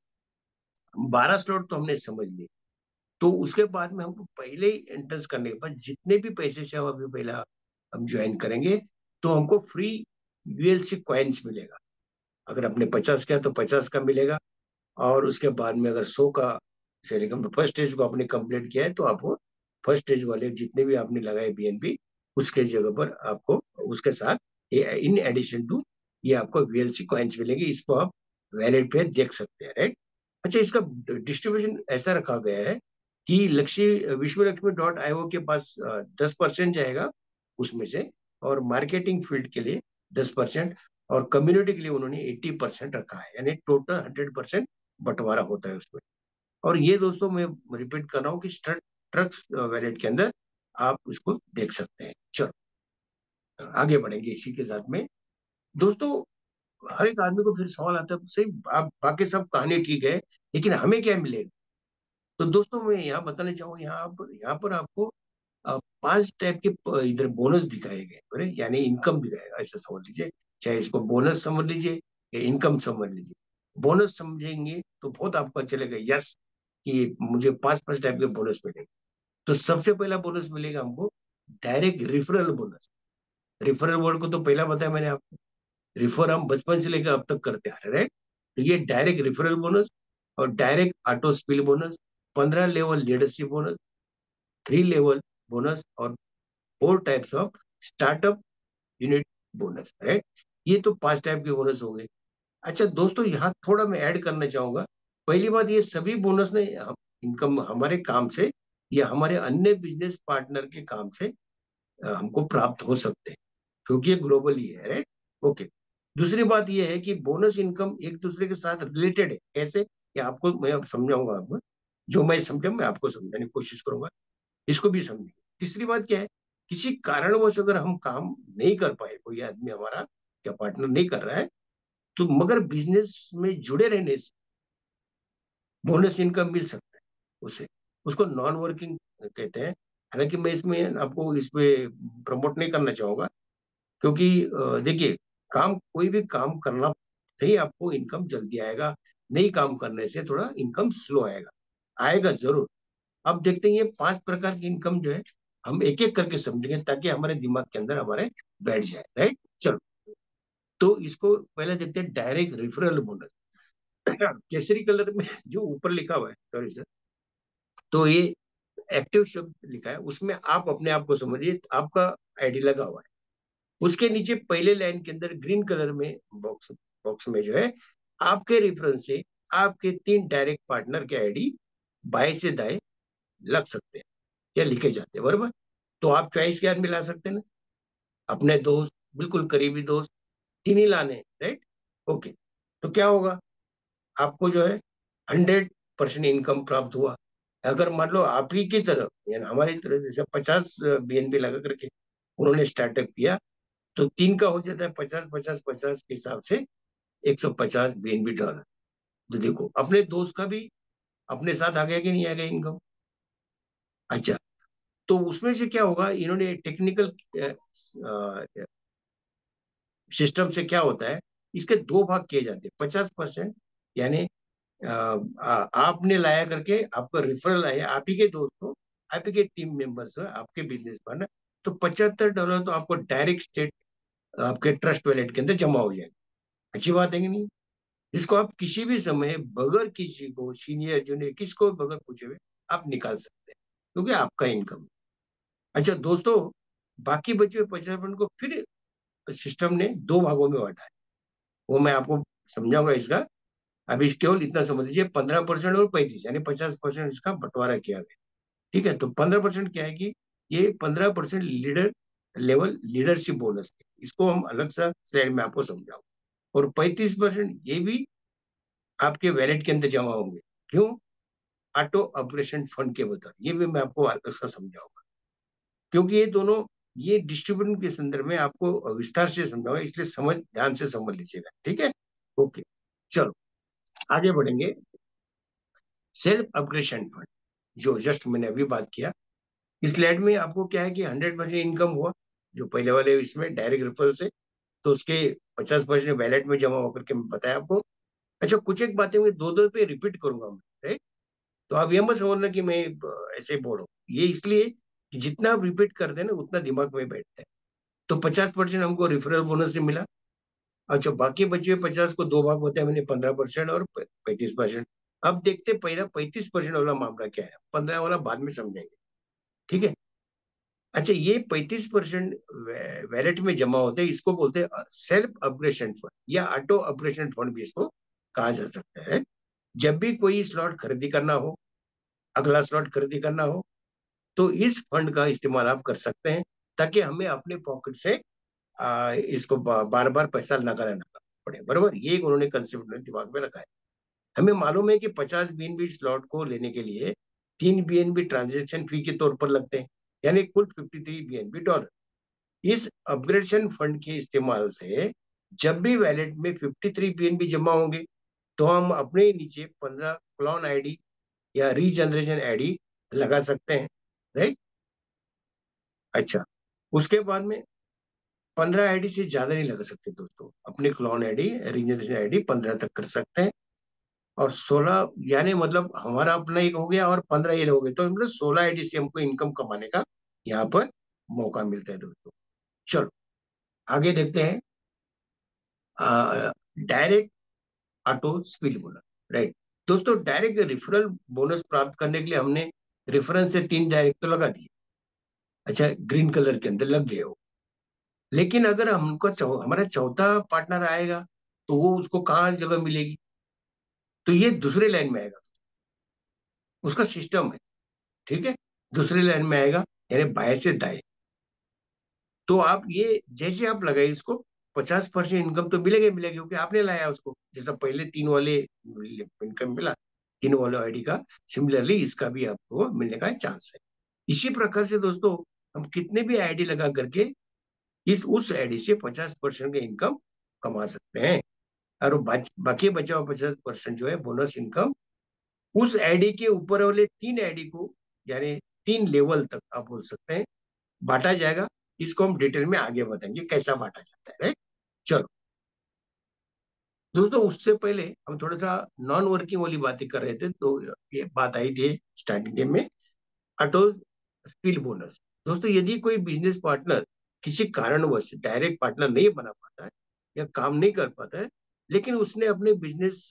12 स्लॉट तो हमने समझ लिए। तो उसके बाद में हमको पहले ही एंट्रेंस करने के बाद जितने भी पैसे से हम अभी पहला हम ज्वाइन करेंगे, तो हमको फ्री यूएलसी कॉइन्स मिलेगा। अगर आपने 50 किया तो 50 का मिलेगा। और उसके बाद में अगर 100 का से लेकर फर्स्ट स्टेज को आपने कंप्लीट किया है, तो आपको फर्स्ट स्टेज वाले जितने भी आपने लगाए बीएनपी, उसके जगह पर आपको उसके साथ इन एडिशन टू ये आपको वीएलसी कॉइन्स मिलेंगे। इसको आप वैलेट पे देख सकते हैं, राइट। अच्छा, इसका डिस्ट्रीब्यूशन ऐसा रखा गया है कि लक्ष्य विश्वलक्ष्मी.io के पास 10% जाएगा उसमें से, और मार्केटिंग फील्ड के लिए 10%, और कम्युनिटी के लिए उन्होंने 80% रखा है, यानी टोटल 100% बंटवारा होता है उसमें। और ये दोस्तों मैं रिपीट कर रहा हूँ कि ट्रक वैलेट के अंदर आप उसको देख सकते हैं। चलो आगे बढ़ेंगे इसी के साथ में। दोस्तों हर एक आदमी को फिर सवाल आता है, सही आप बाकी सब कहानी ठीक है, लेकिन हमें क्या मिलेगा। तो दोस्तों मैं यहाँ बताना चाहूँ, यहाँ पर आपको 5 टाइप के इधर बोनस दिखाए गए, अरे यानी इनकम दिखाएगा, ऐसा समझ लीजिए। चाहे इसको बोनस समझ लीजिए या इनकम समझ लीजिए। बोनस समझेंगे तो बहुत आपको चलेगा, यस, कि मुझे 5 5 टाइप के बोनस मिलेंगे। तो सबसे पहला बोनस मिलेगा हमको direct referral bonus. Referral word को तो पहला बताया मैंने आपको, रिफर हम बचपन से लेकर अब तक करते आ रहे हैं, राइट। तो ये डायरेक्ट रिफरल बोनस और direct auto spill bonus, 15 level leadership bonus, 3 level bonus, और 4 types of startup unit bonus, right. ये तो 5 टाइप के बोनस हो गए। अच्छा दोस्तों, यहाँ थोड़ा मैं ऐड करना चाहूंगा। पहली बात, ये सभी बोनस ने इनकम हमारे काम से या हमारे अन्य बिजनेस पार्टनर के काम से हमको प्राप्त हो सकते हैं, क्योंकि ये ग्लोबली है, राइट। ओके। दूसरी बात ये है कि बोनस इनकम एक दूसरे के साथ रिलेटेड है। कैसे, ये आपको मैं अब समझाऊंगा। आपको जो मैं समझा मैं आपको समझाने की कोशिश करूंगा, इसको भी समझिए। तीसरी बात क्या है, किसी कारणवश अगर हम काम नहीं कर पाए, कोई आदमी हमारा या पार्टनर नहीं कर रहा है, तो मगर बिजनेस में जुड़े रहने से बोनस इनकम मिल सकता है उसे, उसको नॉन वर्किंग कहते हैं। हालांकि मैं इसमें आपको इस पे प्रमोट नहीं करना चाहूंगा, क्योंकि देखिए, काम कोई भी काम करना से ही आपको इनकम जल्दी आएगा, नहीं काम करने से थोड़ा इनकम स्लो आएगा, आएगा जरूर। अब देखते हैं ये 5 प्रकार की इनकम जो है, हम एक एक करके समझेंगे ताकि हमारे दिमाग के अंदर हमारे बैठ जाए, राइट। चलो, तो इसको पहले देखते हैं direct referral bonus. Kesari colour में जो ऊपर लिखा हुआ है, सॉरी सर, तो ये एक्टिव शब्द लिखा है, उसमें आप अपने आप को समझिए, आपका आईडी लगा हुआ है। उसके नीचे पहले लाइन के अंदर ग्रीन कलर में बॉक्स बॉक्स में जो है, आपके रेफरेंस से आपके 3 डायरेक्ट पार्टनर के आईडी बाएं से दाएं लग सकते हैं या लिखे जाते हैं, बराबर। तो आप चॉइस के आदमी ला सकते हैं ना, अपने दोस्त, बिल्कुल करीबी दोस्त, 3 ही लाने, राइट। ओके, तो क्या होगा, आपको जो है 100% इनकम प्राप्त हुआ। अगर मान लो आप ही की तरफ, यानी हमारी तरफ जैसे 50 बीएनबी लगा करके उन्होंने स्टार्टअप किया, तो 3 का हो जाता है 50 50 50 के हिसाब से 150 बीएनबी डॉलर। तो देखो अपने दोस्त का भी अपने साथ आ गया कि नहीं आ गया इनकम। अच्छा, तो उसमें से क्या होगा, इन्होंने टेक्निकल सिस्टम से क्या होता है, इसके 2 भाग किए जाते हैं। 50% यानी आपने लाया करके आपका रेफरल आया, आप ही के दोस्त हो, आप ही के टीम मेंबर्स हो, आपके बिजनेस पार्टनर, तो $75 तो आपको डायरेक्ट स्टेट आपके ट्रस्ट वैलेट के अंदर जमा हो जाएगा। अच्छी बात है कि नहीं। जिसको आप किसी भी समय बगैर किसी को सीनियर जूनियर किसको बगैर पूछे हुए आप निकाल सकते हैं, क्योंकि आपका इनकम है। अच्छा दोस्तों, बाकी बचे हुए 50% को फिर सिस्टम ने 2 भागों में बांटा है, वो मैं आपको समझाऊंगा इसका। अभी केवल इतना समझ लीजिए, 15% और 35 यानी 50% इसका बंटवारा किया गया। ठीक है, तो 15% क्या है कि ये 15% लीडर लेवल लीडरशिप बोनस है, इसको हम अलग सा स्लाइड में आपको समझाऊंगा। और 35% ये भी आपके वैलेट के अंदर जमा होंगे। क्यों? ऑटो ऑपरेशन फंड के बता, ये भी मैं आपको अलग सा समझाऊंगा, क्योंकि ये दोनों, ये डिस्ट्रीब्यूशन के संदर्भ में आपको विस्तार से समझाऊंगा, इसलिए समझ ध्यान से समझ लीजिएगा, ठीक है। ओके, चलो आगे बढ़ेंगे। सेल्फ अपग्रेशन फंड, जो जस्ट मैंने अभी बात किया, इस स्लाइड में आपको क्या है कि 100% इनकम हुआ, जो पहले वाले इसमें डायरेक्ट रेफरल से, तो उसके 50% वैलेट में जमा होकर के मैं बताया आपको। अच्छा, कुछ एक बातें मैं दो दो पे रिपीट करूंगा मैं, राइट। तो आप ये मत समझना कि मैं ऐसे बोल रहा हूँ, ये इसलिए कि जितना आप रिपीट कर देना उतना दिमाग में बैठता है। तो 50% हमको रेफरल बोनस से मिला। अच्छा, बाकी बचे हुए 50 को 2 भाग बताया मैंने, 15% और 35%। अब देखते पहला 35% वाला मामला क्या है, 15 वाला बाद में समझेंगे, ठीक है। अच्छा, ये 35% वैलेट में जमा होते हैं, इसको बोलते हैं सेल्फ अपग्रेशन फंड या ऑटो अपग्रेशन फंड भी इसको कहा जा सकता है। जब भी कोई स्लॉट खरीदी करना हो, अगला स्लॉट खरीदी करना हो, तो इस फंड का इस्तेमाल आप कर सकते हैं, ताकि हमें अपने पॉकेट से इसको बार बार पैसा न कराना पड़े, बराबर। ये एक उन्होंने कंसेप्ट दिमाग में रखा है। हमें मालूम है कि 50 बीएनबी स्लॉट को लेने के लिए 3 बीएनबी ट्रांजेक्शन फी के तौर पर लगते हैं, यानी कुल 53 बीएनबी डॉलर। इस अपग्रेडेशन फंड के इस्तेमाल से जब भी वैलेट में 53 बीएनबी जमा होंगे, तो हम अपने नीचे 15 क्लोन आईडी या रीजनरेशन आईडी लगा सकते हैं, राइट। अच्छा, उसके बाद में 15 आईडी से ज्यादा नहीं लगा सकते दोस्तों, अपने क्लोन आईडी रीजनरेशन आईडी 15 तक कर सकते हैं। और 16 यानी मतलब हमारा अपना एक हो गया और 15 ये हो गए, तो मतलब 16 आईडी से हमको इनकम कमाने का यहाँ पर मौका मिलता है दोस्तों। चलो आगे देखते हैं, direct auto spill bonus, right. दोस्तों, डायरेक्ट रेफरल बोनस प्राप्त करने के लिए हमने रेफरेंस से 3 डायरेक्ट तो लगा दिए, अच्छा ग्रीन कलर के अंदर लग गए हो। लेकिन अगर हमको हमारा चौथा पार्टनर आएगा, तो वो उसको कहाँ जगह मिलेगी, तो ये दूसरे लाइन में आएगा, उसका सिस्टम है, ठीक है। दूसरी लाइन में आएगा, यानी बाएं से दाएं। तो आप ये जैसे आप लगाए इसको, 50% इनकम तो मिलेगा मिलेगा, क्योंकि आपने लाया उसको, जैसा पहले 3 वाले इनकम मिला 3 वाले आईडी का, सिमिलरली इसका भी आपको मिलने का चांस है। इसी प्रकार से दोस्तों, हम कितने भी आईडी लगा करके इस उस आईडी से 50% का इनकम कमा सकते हैं। और बाकी बचा हुआ 50% जो है बोनस इनकम, उस आईडी के ऊपर वाले 3 आईडी को, यानी 3 लेवल तक आप बोल सकते हैं, बांटा जाएगा। इसको हम डिटेल में आगे बताएंगे कैसा बांटा जाता है, राइट। चलो दोस्तों, उससे पहले हम थोड़ा सा नॉन वर्किंग वाली बातें कर रहे थे, तो ये बात आई थी स्टार्टिंग में, ऑटो स्पिल बोनस। दोस्तों, यदि कोई बिजनेस पार्टनर किसी कारणवश डायरेक्ट पार्टनर नहीं बना पाता है, या काम नहीं कर पाता है, लेकिन उसने अपने बिजनेस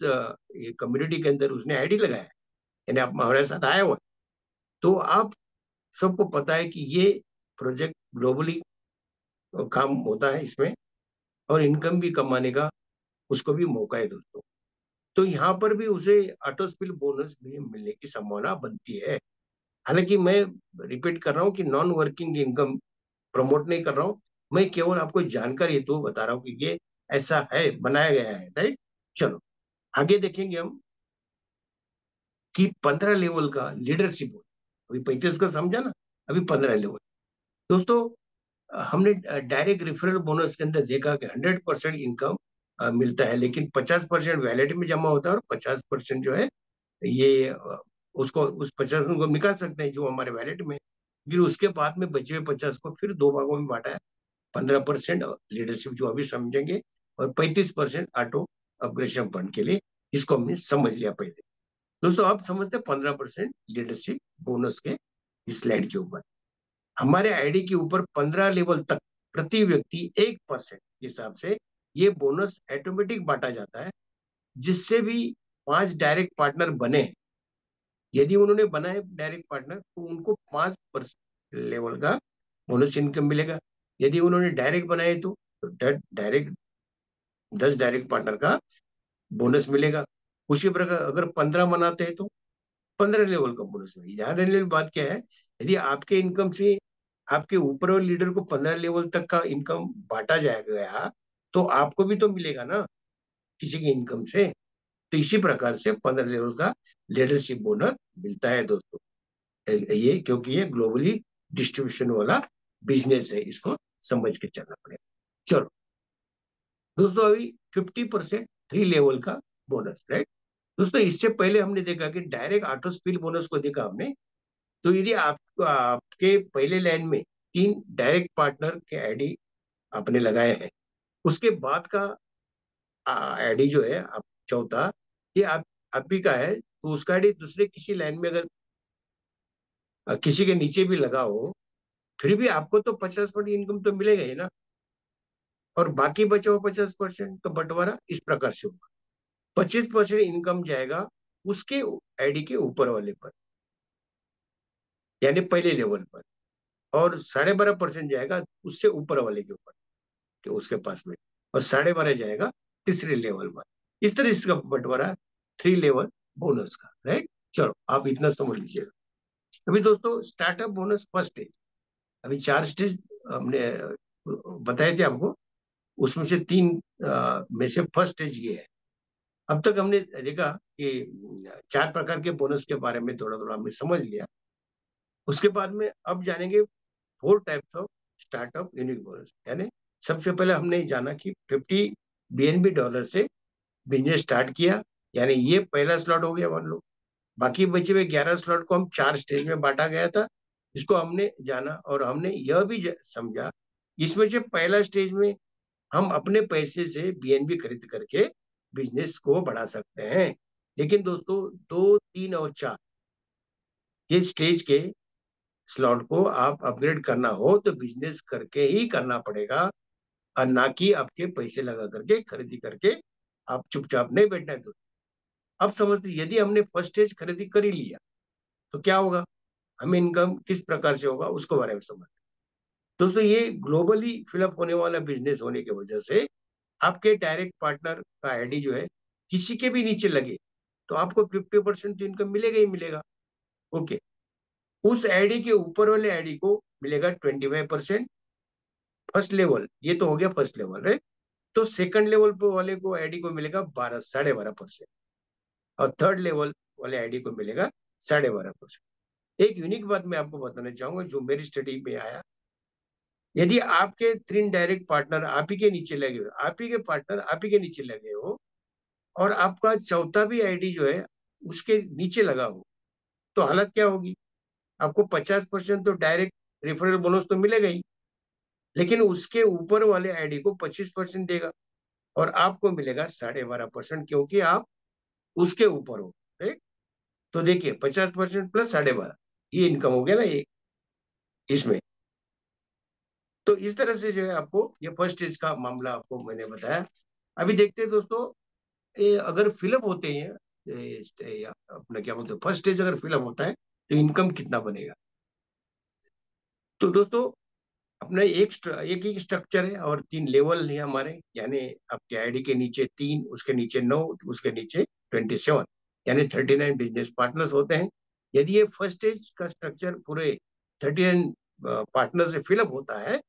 कम्युनिटी के अंदर उसने आईडी लगाया है, यानी आप हमारे साथ आया हुआ है, तो आप सबको पता है कि ये प्रोजेक्ट ग्लोबली काम होता है इसमें, और इनकम भी कमाने का उसको भी मौका है दोस्तों। तो यहाँ पर भी उसे ऑटो स्पिल बोनस भी मिलने की संभावना बनती है। हालांकि मैं रिपीट कर रहा हूँ कि नॉन वर्किंग इनकम प्रमोट नहीं कर रहा हूँ, मैं केवल आपको जानकारी हेतु बता रहा हूँ कि ये ऐसा है, बनाया गया है, राइट। चलो आगे देखेंगे हम कि 15 लेवल का लीडरशिप, अभी 35 को समझा ना, अभी 15 लेवल। दोस्तों हमने डायरेक्ट रेफरल बोनस के अंदर देखा कि 100% इनकम मिलता है, लेकिन 50% वैलेट में जमा होता है और 50% जो है ये उसको उस 50 को निकाल सकते हैं जो हमारे वैलेट में। फिर उसके बाद में बचे हुए 50 को फिर दो भागों में बांटा है, 15% लीडरशिप जो अभी समझेंगे, और 35% ऑटो अपग्रेडेशन फंड के लिए। इसको हमने समझ लिया पहले। दोस्तों आप समझते हैं 15% लीडरशिप बोनस के इस स्लाइड के ऊपर हमारे आईडी के ऊपर 15 लेवल तक प्रति व्यक्ति 1% के हिसाब से ये बोनस ऑटोमेटिक बांटा जाता है, जिससे भी 5 डायरेक्ट पार्टनर बने, यदि उन्होंने बनाए डायरेक्ट पार्टनर तो उनको 5% लेवल का बोनस इनकम मिलेगा। यदि उन्होंने डायरेक्ट बनाए तो डायरेक्ट 10 डायरेक्ट पार्टनर का बोनस मिलेगा। उसी प्रकार अगर 15 बनाते हैं तो 15 लेवल का बोनस मिलेगा। ध्यान देने वाली बात क्या है, यदि आपके इनकम से आपके ऊपर वाले लीडर को 15 लेवल तक का इनकम बांटा जाया गया, तो आपको भी तो मिलेगा ना किसी की इनकम से। तो इसी प्रकार से 15 लेवल का लीडरशिप बोनस मिलता है दोस्तों। ये क्योंकि ये ग्लोबली डिस्ट्रीब्यूशन वाला बिजनेस है, इसको समझ के चलना पड़ेगा। चलो दोस्तों अभी 50% 3 लेवल का बोनस, राइट। दोस्तों इससे पहले हमने देखा कि डायरेक्ट ऑटो स्पिल बोनस को देखा हमने। तो यदि आपके पहले लाइन में 3 डायरेक्ट पार्टनर के आईडी आपने लगाए हैं, उसके बाद का आईडी जो है आप चौथा, ये आप भी का है, तो उसका आईडी दूसरे किसी लाइन में अगर किसी के नीचे भी लगा हो, फिर भी आपको तो 50% इनकम तो मिलेगा ही ना, और बाकी बचा हुआ 50% तो बंटवारा इस प्रकार से होगा। 25% इनकम जाएगा उसके आईडी के ऊपर वाले पर, यानी पहले लेवल पर, और 12.5% जाएगा उससे ऊपर वाले के ऊपर कि उसके पास में, और 12.5 जाएगा तीसरे लेवल पर। इस तरह इसका बंटवारा 3 लेवल बोनस का, राइट। चलो आप इतना समझ लीजिएगा। अभी दोस्तों स्टार्टअप बोनस फर्स्ट स्टेज, अभी 4 स्टेज हमने बताए थे आपको, उसमें से 3 में से फर्स्ट स्टेज ये है। अब तक हमने देखा कि 4 प्रकार के बोनस के बारे में थोड़ा थोड़ा हमने समझ लिया। उसके बाद में अब जानेंगे 4 types of startup unique bonus. यानी सबसे पहले हमने जाना कि 50 BNB डॉलर से बिजनेस स्टार्ट किया, यानी ये पहला स्लॉट हो गया मान लो। बाकी बचे हुए 11 स्लॉट को हम 4 स्टेज में बांटा गया था, इसको हमने जाना, और हमने यह भी समझा इसमें से पहला स्टेज में हम अपने पैसे से बीएनबी खरीद करके बिजनेस को बढ़ा सकते हैं। लेकिन दोस्तों 2, 3 और 4 ये स्टेज के स्लॉट को आप अपग्रेड करना हो तो बिजनेस करके ही करना पड़ेगा, और ना कि आपके पैसे लगा करके खरीदी करके आप चुपचाप नहीं बैठना है दोस्तों। अब समझते यदि हमने फर्स्ट स्टेज खरीदी कर ही लिया तो क्या होगा, हमें इनकम किस प्रकार से होगा उसको बारे में समझ। दोस्तों ये ग्लोबली फिलअप होने वाला बिजनेस होने की वजह से आपके डायरेक्ट पार्टनर का आईडी जो है किसी के भी नीचे लगे तो आपको 50% तो इनकम मिलेगा ही मिलेगा। ओके, उस आईडी के ऊपर वाले आईडी को मिलेगा 25%। फर्स्ट लेवल ये तो हो गया फर्स्ट लेवल, राइट। तो सेकंड लेवल पे वाले को आईडी को मिलेगा 12.5%, और थर्ड लेवल वाले आईडी को मिलेगा 12.5%। एक यूनिक बात मैं आपको बताना चाहूंगा जो मेरी स्टडी में आया, यदि आपके 3 डायरेक्ट पार्टनर आप ही के नीचे लगे हो, आप ही के पार्टनर आप ही के नीचे लगे हो, और आपका चौथा भी आईडी जो है उसके नीचे लगा हो, तो हालत क्या होगी, आपको 50% तो डायरेक्ट रेफरल बोनस तो मिलेगा ही, लेकिन उसके ऊपर वाले आईडी को 25% देगा, और आपको मिलेगा 12.5%, क्योंकि आप उसके ऊपर हो, राइट। तो देखिए 50% प्लस 12.5, ये इनकम हो गया ना ये इसमें। तो इस तरह से जो है आपको ये फर्स्ट स्टेज का मामला आपको मैंने बताया। अभी देखते हैं दोस्तों, ये अगर फिलअप होते हैं, या अपना क्या बोलते हैं, फर्स्ट स्टेज अगर फिलअप होता है तो इनकम कितना बनेगा। तो दोस्तों, अपने एक ही स्ट्रक्चर है और 3 लेवल है हमारे, यानी आपके आईडी के नीचे 3, उसके नीचे 9, उसके नीचे 27, यानी 39 बिजनेस पार्टनर्स होते हैं। यदि ये फर्स्ट स्टेज का स्ट्रक्चर पूरे 39 पार्टनर से फिलअप होता है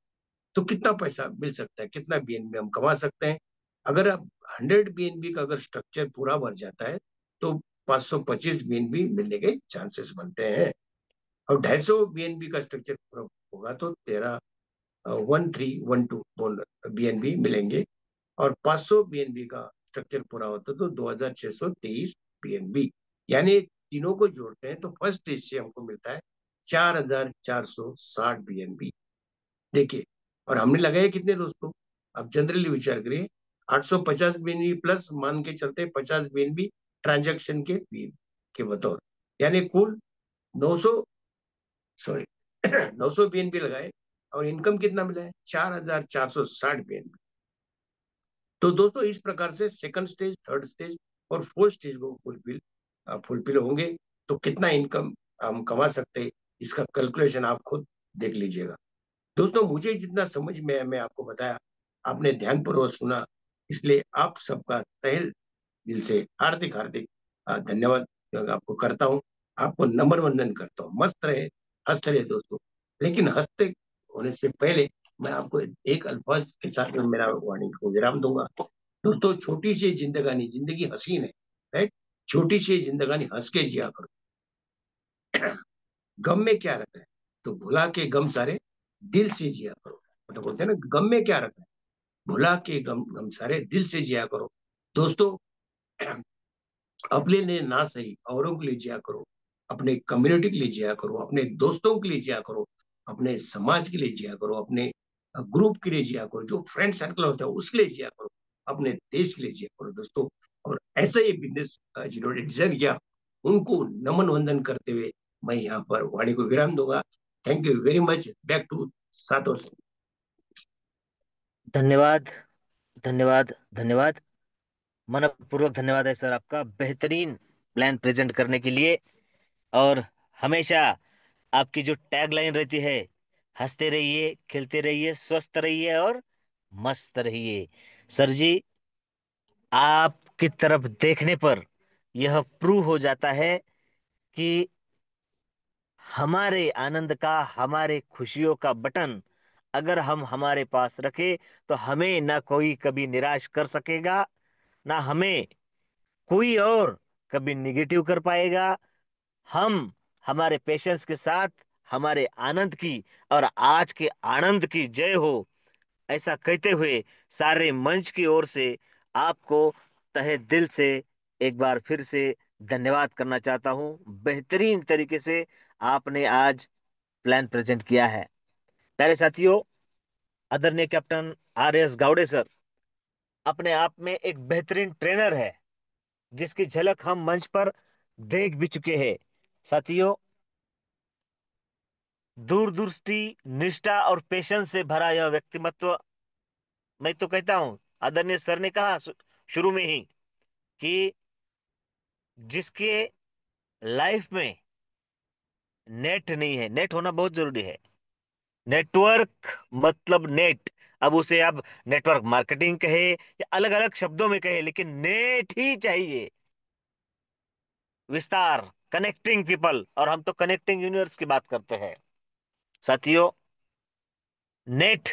तो कितना पैसा मिल सकता है, कितना बीएनबी हम कमा सकते हैं। अगर आप 100 बीएनबी का अगर स्ट्रक्चर पूरा भर जाता है तो 525 बीएनबी मिलने के चांसेस बनते हैं। और 250 बीएनबी का स्ट्रक्चर पूरा होगा तो 1312 बीएनबी मिलेंगे। और 500 बीएनबी का स्ट्रक्चर पूरा होता तो 2623 बीएनबी, यानी तीनों को जोड़ते हैं तो फर्स्ट स्टेज से हमको मिलता है 4460 बीएनबी। देखिए, और हमने लगाए कितने दोस्तों, आप जनरली विचार करिए, 850 बीएनबी प्लस मान के चलते 50 बीएनबी ट्रांजैक्शन के फी के बतौर, यानी कुल 900, सॉरी 900 बीएनबी लगाए और इनकम कितना मिला है, 4460 बीएनबी। तो दोस्तों इस प्रकार से सेकंड स्टेज, थर्ड स्टेज और फोर्थ स्टेज को फुलफिल फुलफिल होंगे तो कितना इनकम हम कमा सकते हैं, इसका कैलकुलेशन आप खुद देख लीजिएगा। दोस्तों मुझे जितना समझ में है मैं आपको बताया, आपने ध्यानपूर्वक सुना, इसलिए आप सबका तहे दिल से हार्दिक हार्दिक धन्यवाद आपको करता हूँ। आपको नम्र वंदन करता हूँ। मस्त रहे, हंसते रहे दोस्तों। लेकिन हंसते होने से पहले मैं आपको एक अल्फाज के साथ में मेरा वाणी को विराम दूंगा। दोस्तों, छोटी सी जिंदगानी, जिंदगी हसीन है, राइट। छोटी सी जिंदगानी हंस के जिया करो। गम में क्या रखा है, तो भुला के गम सारे दिल से जिया करो। तो बोलते हैं ना, गम में क्या रखा है, भुला के गम गम सारे दिल से जिया करो। दोस्तों, अपने लिए ना सही औरों के लिए जिया करो, अपने कम्युनिटी के लिए जिया करो, अपने दोस्तों के लिए जिया करो, अपने समाज के लिए जिया करो, अपने ग्रुप के लिए जिया करो, जो फ्रेंड सर्कल होता है उसके लिए जिया करो, अपने देश के लिए जिया करो दोस्तों। और ऐसा ही बिजनेस जिन्होंने डिजाइन किया उनको नमन वंदन करते हुए मैं यहाँ पर वाणी को विराम दूंगा। Thank you very much. Back to सातों। धन्यवाद, धन्यवाद, धन्यवाद। मनपूर्वक धन्यवाद है सर आपका, बेहतरीन प्लान प्रेजेंट करने के लिए। और हमेशा आपकी जो टैग लाइन रहती है, हंसते रहिए, खेलते रहिए, स्वस्थ रहिए और मस्त रहिए। सर जी, आपकी तरफ देखने पर यह प्रूव हो जाता है कि हमारे आनंद का, हमारे खुशियों का बटन अगर हम हमारे पास रखे तो हमें ना कोई कभी निराश कर सकेगा, ना हमें कोई और कभी निगेटिव कर पाएगा। हम हमारे पेशेंस के साथ हमारे आनंद की और आज के आनंद की जय हो, ऐसा कहते हुए सारे मंच की ओर से आपको तहे दिल से एक बार फिर से धन्यवाद करना चाहता हूं। बेहतरीन तरीके से आपने आज प्लान प्रेजेंट किया है। प्यारे साथियों, आदरणीय captain R S Gawde sir अपने आप में एक बेहतरीन ट्रेनर है, जिसकी झलक हम मंच पर देख भी चुके हैं। साथियों, दूरदृष्टि, निष्ठा और पेशेंस से भरा यह व्यक्तिमत्व, मैं तो कहता हूं, आदरणीय सर ने कहा शुरू में ही कि जिसके लाइफ में नेट नहीं है, नेट होना बहुत जरूरी है। नेटवर्क मतलब नेट, अब उसे आप नेटवर्क मार्केटिंग कहे या अलग अलग शब्दों में कहे, लेकिन नेट ही चाहिए। विस्तार, कनेक्टिंग पीपल, और हम तो कनेक्टिंग यूनिवर्स की बात करते हैं। साथियों, नेट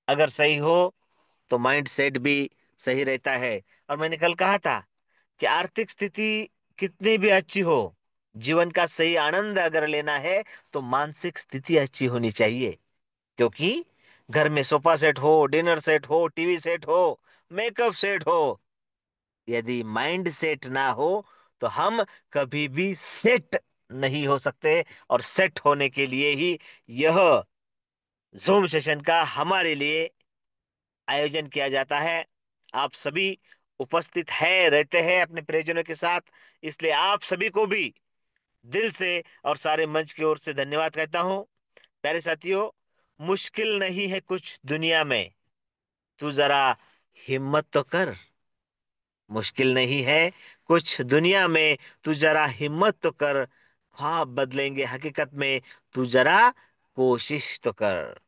अगर सही हो तो माइंड सेट भी सही रहता है। और मैंने कल कहा था कि आर्थिक स्थिति कितनी भी अच्छी हो, जीवन का सही आनंद अगर लेना है तो मानसिक स्थिति अच्छी होनी चाहिए। क्योंकि घर में सोफा सेट हो, डिनर सेट हो, टीवी सेट हो, मेकअप सेट हो, यदि माइंड सेट ना हो तो हम कभी भी सेट नहीं हो सकते। और सेट होने के लिए ही यह जूम सेशन का हमारे लिए आयोजन किया जाता है। आप सभी उपस्थित है रहते हैं अपने परिजनों के साथ, इसलिए आप सभी को भी दिल से और सारे मंच की ओर से धन्यवाद कहता हूं। प्यारे साथियों, मुश्किल नहीं है कुछ दुनिया में, तू जरा हिम्मत तो कर। मुश्किल नहीं है कुछ दुनिया में, तू जरा हिम्मत तो कर। ख्वाब बदलेंगे हकीकत में, तू जरा कोशिश तो कर।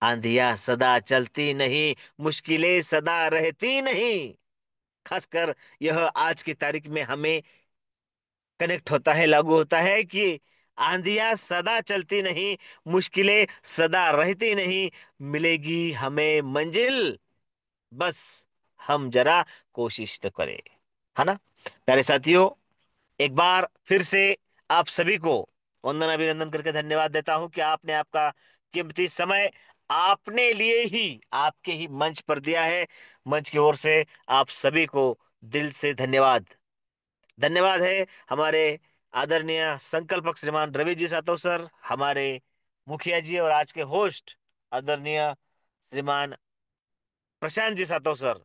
आंधियां सदा चलती नहीं, मुश्किलें सदा रहती नहीं। खासकर यह आज की तारीख में हमें कनेक्ट होता है, लागू होता है कि आंधियां सदा चलती नहीं, मुश्किलें सदा रहती नहीं। मिलेगी हमें मंजिल, बस हम जरा कोशिश तो करें। है ना प्यारे साथियों, एक बार फिर से आप सभी को वंदन अभिनंदन करके धन्यवाद देता हूं कि आपने आपका कीमती समय आपने लिए ही आपके ही मंच पर दिया है। मंच की ओर से आप सभी को दिल से धन्यवाद। धन्यवाद है हमारे आदरणीय संकल्पक श्रीमान रवि जी सातव सर, हमारे मुखिया जी और आज के होस्ट आदरणीय श्रीमान प्रशांत जी सातव सर,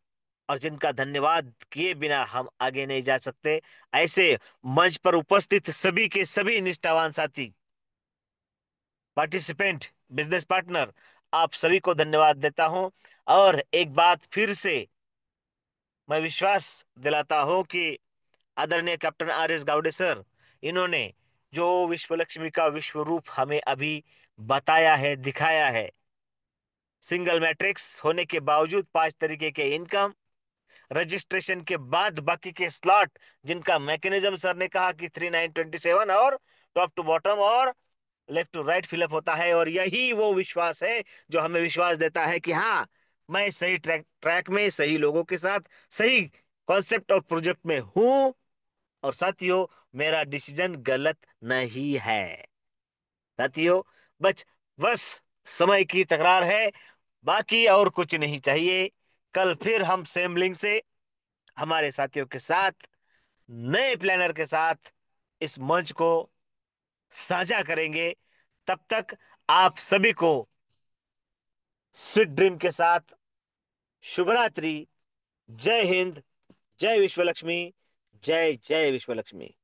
और जिनका धन्यवाद किए बिना हम आगे नहीं जा सकते। ऐसे मंच पर उपस्थित सभी के सभी निष्ठावान साथी, पार्टिसिपेंट, बिजनेस पार्टनर, आप सभी को धन्यवाद देता हूं। और एक बात फिर से मैं विश्वास दिलाता हूं कि आदरणीय captain R S Gawde sir, इन्होंने जो विश्व लक्ष्मी का विश्व रूप हमें अभी बताया है, दिखाया है, सिंगल मैट्रिक्स होने के बावजूद 5 तरीके के इनकम, रजिस्ट्रेशन के बाद बाकी के स्लॉट जिनका मैकेनिज्म सर ने कहा कि 3927 और टॉप टू बॉटम और लेफ्ट टू राइट फिलअप होता है। और यही वो विश्वास है जो हमें विश्वास देता है कि हाँ, मैं सही ट्रैक ट्रैक में सही लोगों के साथ सही कॉन्सेप्ट और प्रोजेक्ट में हूं। और साथियों, मेरा डिसीजन गलत नहीं है। साथियों, बस बस समय की तकरार है, बाकी और कुछ नहीं चाहिए। कल फिर हम सेम लिंक से हमारे साथियों के साथ, नए प्लानर के साथ इस मंच को साझा करेंगे। तब तक आप सभी को स्वीट ड्रीम के साथ शुभ रात्रि। जय हिंद, जय विश्वलक्ष्मी, जय जय विश्वलक्ष्मी।